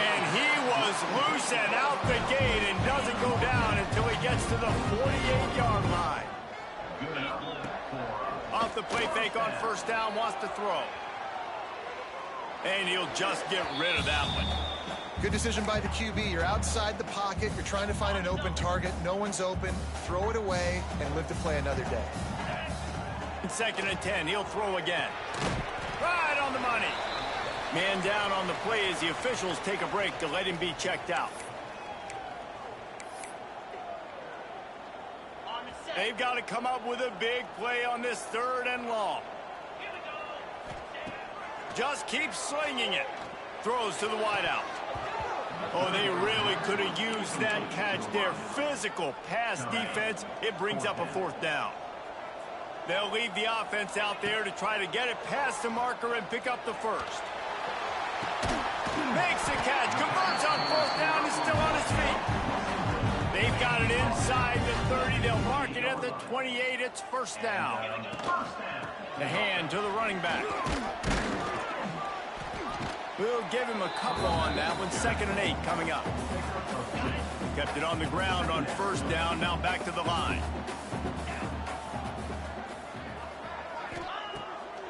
And he was loose and out the gate and doesn't go down until he gets to the 48-yard line. Off the play fake on 1st down, wants to throw. And he'll just get rid of that one. Good decision by the QB. You're outside the pocket. You're trying to find an open target. No one's open. Throw it away and live to play another day. 2nd and 10. He'll throw again. Right on the money. Man down on the play as the officials take a break to let him be checked out. They've got to come up with a big play on this 3rd and long. Just keeps slinging it. Throws to the wideout. Oh, they really could have used that catch there. Physical pass defense. It brings up a 4th down. They'll leave the offense out there to try to get it past the marker and pick up the 1st. Makes the catch. Converts on 4th down. Is still on his feet. They've got it inside the 30. They'll mark it at the 28. It's 1st down. The hand to the running back. We'll give him a couple on that one. 2nd and 8 coming up. Kept it on the ground on 1st down. Now back to the line.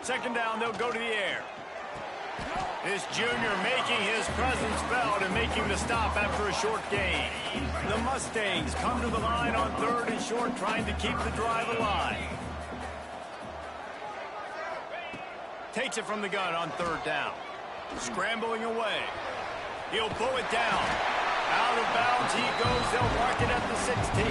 2nd down, they'll go to the air. This junior making his presence felt and making the stop after a short gain. The Mustangs come to the line on 3rd and short, trying to keep the drive alive. Takes it from the gun on 3rd down. Scrambling away. He'll pull it down. Out of bounds he goes. They'll mark it at the 16.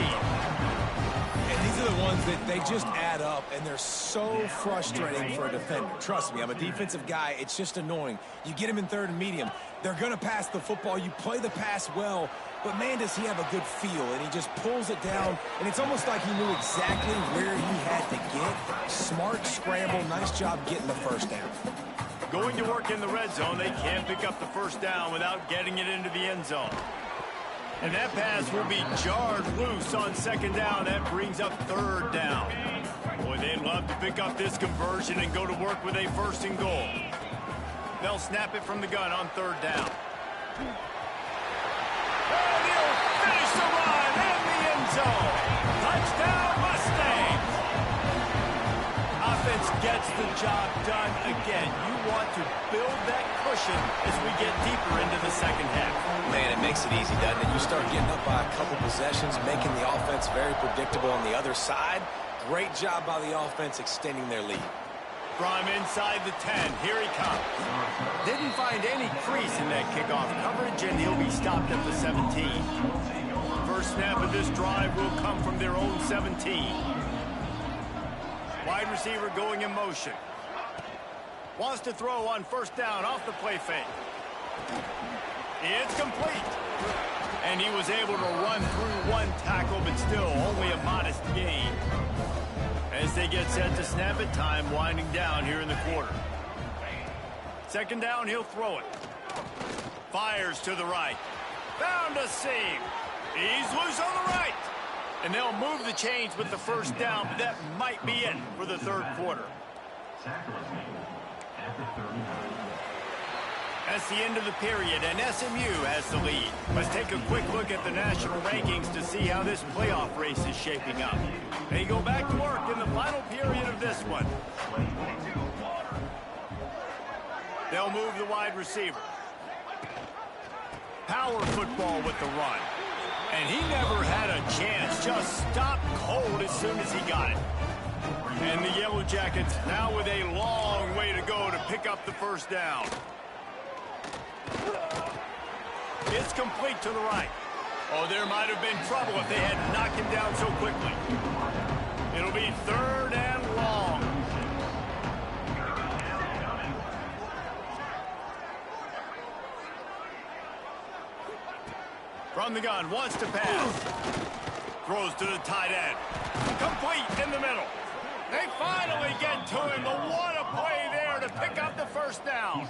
And these are the ones that they just add up, and they're so frustrating for a defender. Trust me, I'm a defensive guy. It's just annoying. You get him in 3rd and medium. They're going to pass the football. You play the pass well, but, man, does he have a good feel. And he just pulls it down, and it's almost like he knew exactly where he had to get. Smart scramble. Nice job getting the 1st down. Going to work in the red zone. They can't pick up the 1st down without getting it into the end zone. And that pass will be jarred loose on 2nd down. That brings up 3rd down. Boy, they'd love to pick up this conversion and go to work with a 1st and goal. They'll snap it from the gun on 3rd down. And he'll finish the run in the end zone. Touchdown, Mustangs! Offense gets the job done again. You want to build that cushion as we get deeper into the 2nd half. Man, it makes it easy, doesn't it? You start getting up by a couple possessions, making the offense very predictable on the other side. Great job by the offense extending their lead. From inside the 10, here he comes. Didn't find any crease in that kickoff coverage, and he'll be stopped at the 17. First snap of this drive will come from their own 17. Wide receiver going in motion. Wants to throw on 1st down off the play fake. It's complete. And he was able to run through one tackle, but still only a modest gain. As they get set to snap it, time winding down here in the quarter. 2nd down, he'll throw it. Fires to the right. Found a seam. He's loose on the right. And they'll move the chains with the 1st down, but that might be it for the 3rd quarter. That's the end of the period, and SMU has the lead. Let's take a quick look at the national rankings to see how this playoff race is shaping up. They go back to work in the final period of this one. They'll move the wide receiver. Power football with the run. And he never had a chance, just stopped cold as soon as he got it. And the Yellow Jackets now with a long way to go to pick up the 1st down. It's complete to the right. Oh, there might have been trouble if they had knocked him down so quickly. It'll be 3rd and long. From the gun, wants to pass. Throws to the tight end. Complete in the middle. They finally get to him. What a play there to pick up the 1st down.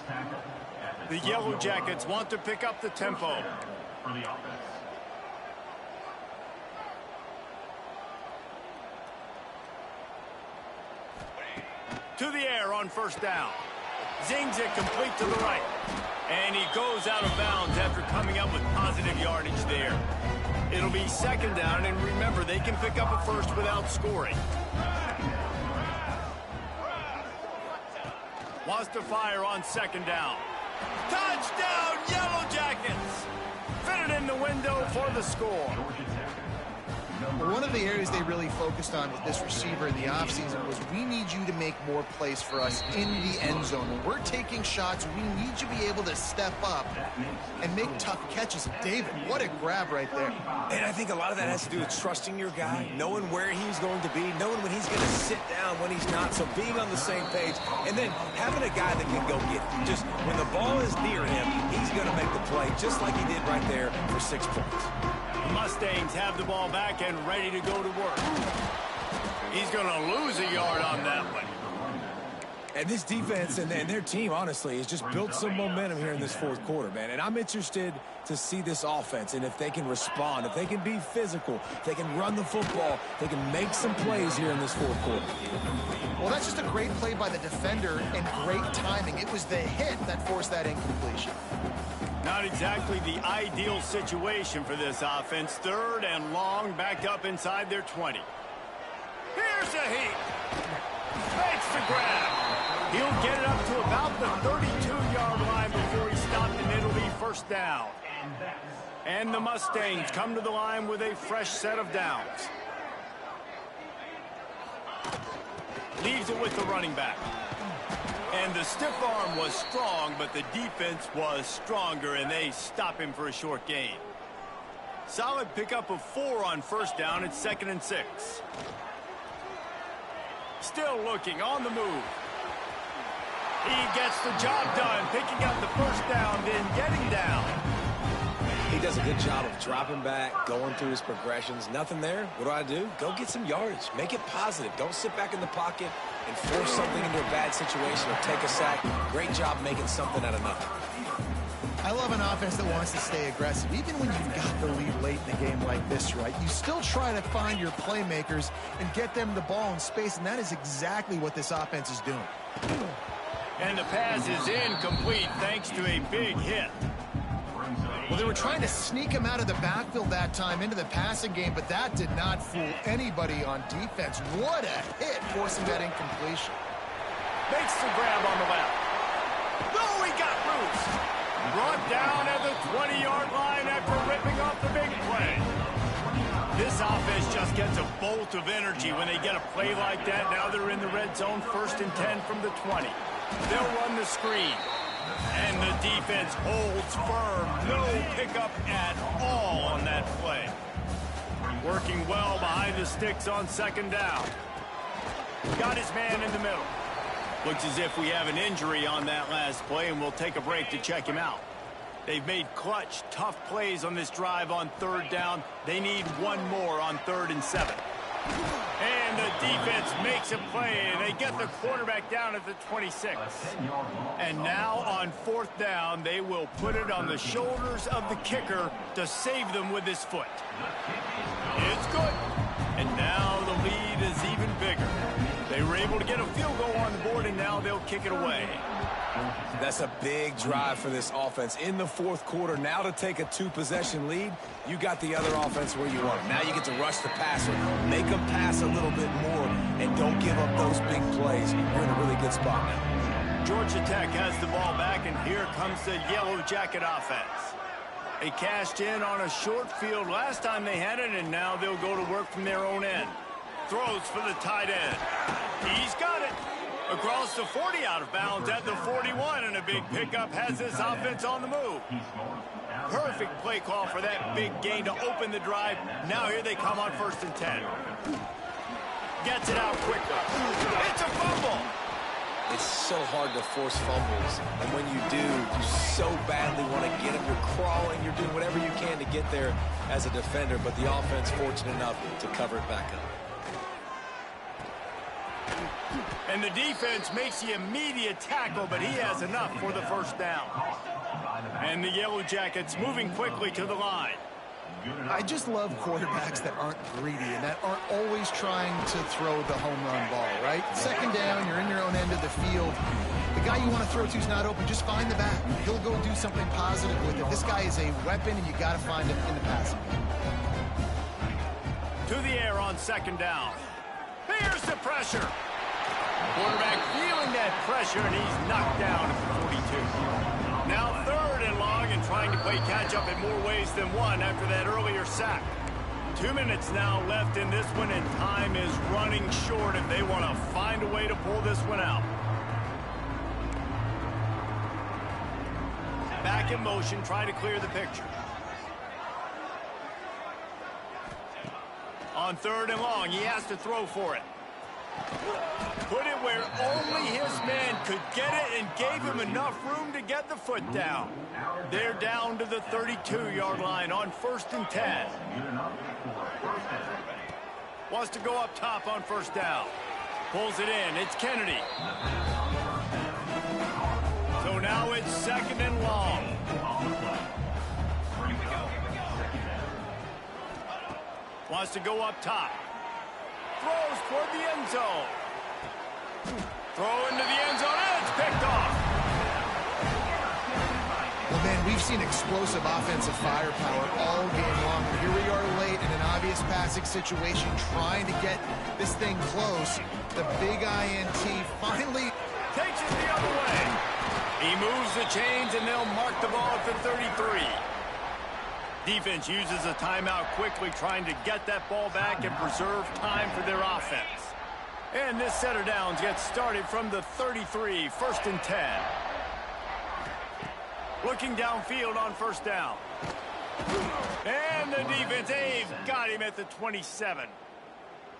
The Yellow Jackets want to pick up the tempo. For the offense. to the air on first down. Zings it complete to the right. And he goes out of bounds after coming up with positive yardage there. It'll be second down, and remember, they can pick up a first without scoring. Wants to fire on second down. Touchdown, Yellow Jackets! Fitted in the window for the score. Well, one of the areas they really focused on with this receiver in the offseason was we need you to make more plays for us in the end zone. When we're taking shots, we need you to be able to step up and make tough catches. David, what a grab right there. And I think a lot of that has to do with trusting your guy, knowing where he's going to be, knowing when he's going to sit down, when he's not, so being on the same page, and then having a guy that can go get it. Just when the ball is near him, he's going to make the play just like he did right there for 6 points. The Mustangs have the ball back and ready to go to work. He's going to lose a yard on that one. And this defense and their team, honestly, has just built some momentum here in this fourth quarter, man. And I'm interested to see this offense and if they can respond, if they can be physical, if they can run the football, they can make some plays here in this fourth quarter. Well, that's just a great play by the defender and great timing. It was the hit that forced that incompletion. Not exactly the ideal situation for this offense. Third and long, backed up inside their 20. Here's a heat. Makes the grab. He'll get it up to about the 32-yard line before he stopped, and it'll be first down. And the Mustangs come to the line with a fresh set of downs. Leaves it with the running back. And the stiff arm was strong, but the defense was stronger, and they stop him for a short gain. Solid pickup of 4 on first down. It's 2nd and 6. Still looking on the move. He gets the job done, picking up the first down, then getting down. He does a good job of dropping back, going through his progressions. Nothing there. What do? Go get some yardage. Make it positive. Don't sit back in the pocket and force something into a bad situation or take a sack. Great job making something out of nothing. I love an offense that wants to stay aggressive. Even when you've got the lead late in the game like this, right? You still try to find your playmakers and get them the ball in space, and that is exactly what this offense is doing. And the pass is incomplete thanks to a big hit. Well, they were trying to sneak him out of the backfield that time into the passing game, but that did not fool anybody on defense. What a hit, forcing that incompletion. Makes the grab on the left. No, he got loose. Brought down at the 20-yard line after ripping off the big play. This offense just gets a bolt of energy when they get a play like that. Now they're in the red zone, 1st and 10 from the 20. They'll run the screen. And the defense holds firm. No pickup at all on that play. Working well behind the sticks on 2nd down. Got his man in the middle. Looks as if we have an injury on that last play, and we'll take a break to check him out. They've made clutch, tough plays on this drive on 3rd down. They need one more on 3rd and 7. And the defense makes a play, and they get the quarterback down at the 26. And now on 4th down, they will put it on the shoulders of the kicker to save them with his foot. It's good. And now the lead is even bigger. They were able to get a field goal on the board, and now they'll kick it away. That's a big drive for this offense in the 4th quarter. Now to take a 2-possession lead, you got the other offense where you want them. Now you get to rush the passer, make them pass a little bit more, and don't give up those big plays. You're in a really good spot now. Georgia Tech has the ball back, and here comes the Yellow Jacket offense. They cashed in on a short field last time they had it, and now they'll go to work from their own end. Throws for the tight end. He's got it. Across the 40, out of bounds at the 41, and a big pickup has this offense on the move. Perfect play call for that big gain to open the drive. Now here they come on 1st and 10. Gets it out quickly. It's a fumble. It's so hard to force fumbles, and when you do, you so badly want to get them. You're crawling, you're doing whatever you can to get there as a defender, but the offense fortunate enough to cover it back up. And the defense makes the immediate tackle, but he has enough for the 1st down. And the Yellow Jackets moving quickly to the line. I just love quarterbacks that aren't greedy and that aren't always trying to throw the home run ball, right? Second down, you're in your own end of the field. The guy you want to throw to is not open. Just find the back. He'll go do something positive with it. This guy is a weapon, and you got to find him in the passing game. To the air on second down. Here's the pressure. Quarterback feeling that pressure, and he's knocked down at the 42. Now third and long, and trying to play catch-up in more ways than one after that earlier sack. 2 minutes now left in this one, and time is running short if they want to find a way to pull this one out. Back in motion, try to clear the picture. On third and long, he has to throw for it. Put it where only his man could get it and gave him enough room to get the foot down. They're down to the 32-yard line on 1st and 10. Wants to go up top on first down. Pulls it in. It's Kennedy. So now it's 2nd and long. Wants to go up top. Throws toward the end zone. Throw into the end zone, and it's picked off. Well, man, we've seen explosive offensive firepower all game long. Here we are late in an obvious passing situation, trying to get this thing close. The big INT finally Takes it the other way. He moves the chains, and they'll mark the ball at the 33. Defense uses a timeout quickly, trying to get that ball back and preserve time for their offense. And this set of downs gets started from the 33, 1st and 10. Looking downfield on first down. And the defense, they've got him at the 27.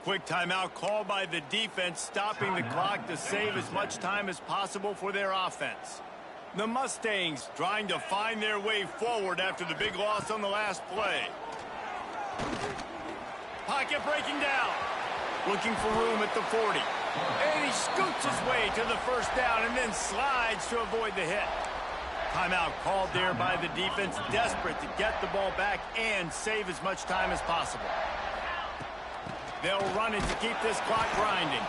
Quick timeout called by the defense, stopping the clock to save as much time as possible for their offense. The Mustangs trying to find their way forward after the big loss on the last play. Pocket breaking down. Looking for room at the 40. And he scoots his way to the first down and then slides to avoid the hit. Timeout called there by the defense, desperate to get the ball back and save as much time as possible. They'll run it to keep this clock grinding.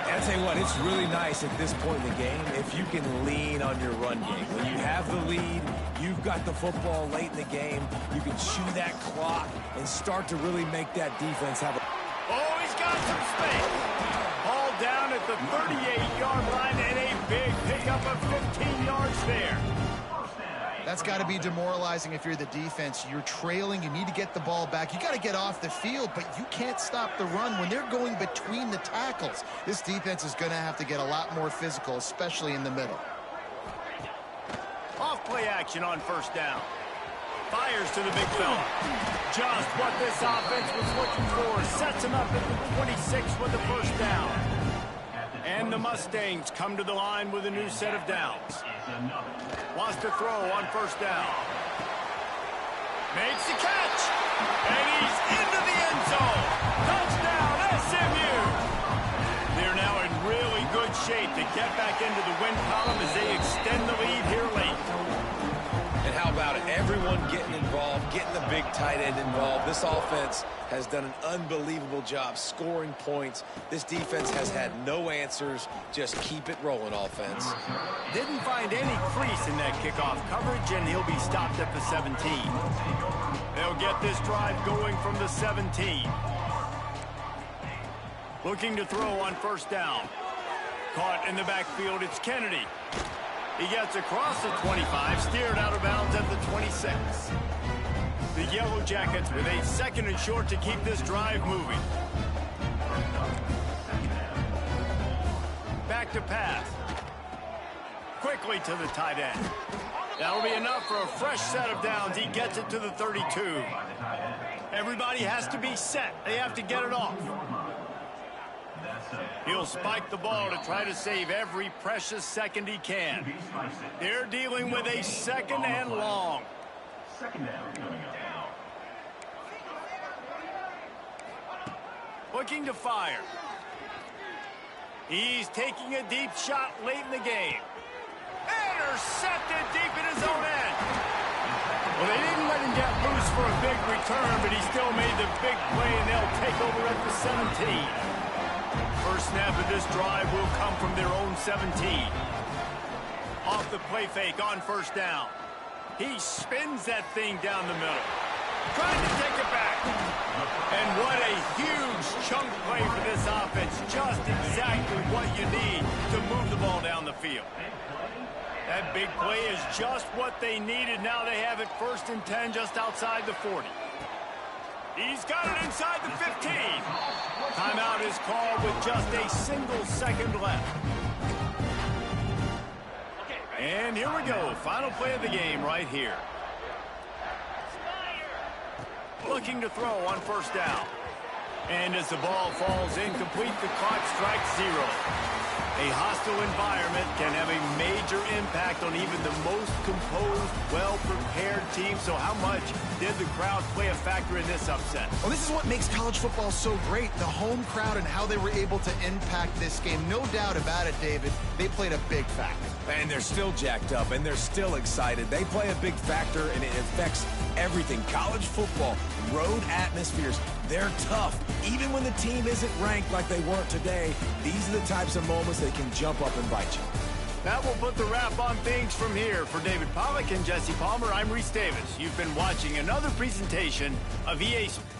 And I tell you what, it's really nice at this point in the game if you can lean on your run game. When you have the lead, you've got the football late in the game, you can chew that clock and start to really make that defense have a... Oh, he's got some space. Ball down at the 38-yard line and a big pickup of 15 yards there. That's got to be demoralizing if you're the defense. You're trailing. You need to get the ball back. You got to get off the field, but you can't stop the run when they're going between the tackles. This defense is going to have to get a lot more physical, especially in the middle. Off play action on first down. Fires to the big fella. Just what this offense was looking for. Sets him up at the 26 with the first down. And the Mustangs come to the line with a new set of downs. Wants to throw on first down. Makes the catch. And he's into the end zone. Touchdown, SMU. They're now in really good shape to get back into the win column as they extend the lead here late. And how about it? Everyone getting involved, getting the big tight end involved. This offense has done an unbelievable job scoring points. This defense has had no answers. Just keep it rolling, offense. Didn't find any crease in that kickoff coverage, and he'll be stopped at the 17. They'll get this drive going from the 17. Looking to throw on first down. Caught in the backfield, it's Kennedy. He gets across the 25, steered out of bounds at the 26. The Yellow Jackets with a 2nd and short to keep this drive moving. Back to pass. Quickly to the tight end. That'll be enough for a fresh set of downs. He gets it to the 32. Everybody has to be set. They have to get it off. He'll spike the ball to try to save every precious second he can. They're dealing with a 2nd and long. Looking to fire. He's taking a deep shot late in the game. Intercepted deep in his own end. Well, they didn't let him get loose for a big return, but he still made the big play, and they'll take over at the 17. First snap of this drive will come from their own 17. Off the play fake on first down. He spins that thing down the middle. Trying to take it back. And what a huge chunk play for this offense. Just exactly what you need to move the ball down the field. That big play is just what they needed. Now they have it 1st and 10 just outside the 40. He's got it inside the 15. Timeout is called with just a single second left. And here we go. Final play of the game right here. Looking to throw on first down. And as the ball falls incomplete, the clock strikes 0. A hostile environment can have a major impact on even the most composed, well-prepared team. So how much did the crowd play a factor in this upset? Well, this is what makes college football so great, the home crowd and how they were able to impact this game. No doubt about it, David. They played a big factor. And they're still jacked up, and they're still excited. They play a big factor, and it affects everything. College football, road atmospheres, they're tough. Even when the team isn't ranked like they weren't today, these are the types of moments that can jump up and bite you. That will put the wrap on things from here. For David Pollack and Jesse Palmer, I'm Reese Davis. You've been watching another presentation of EA Sports.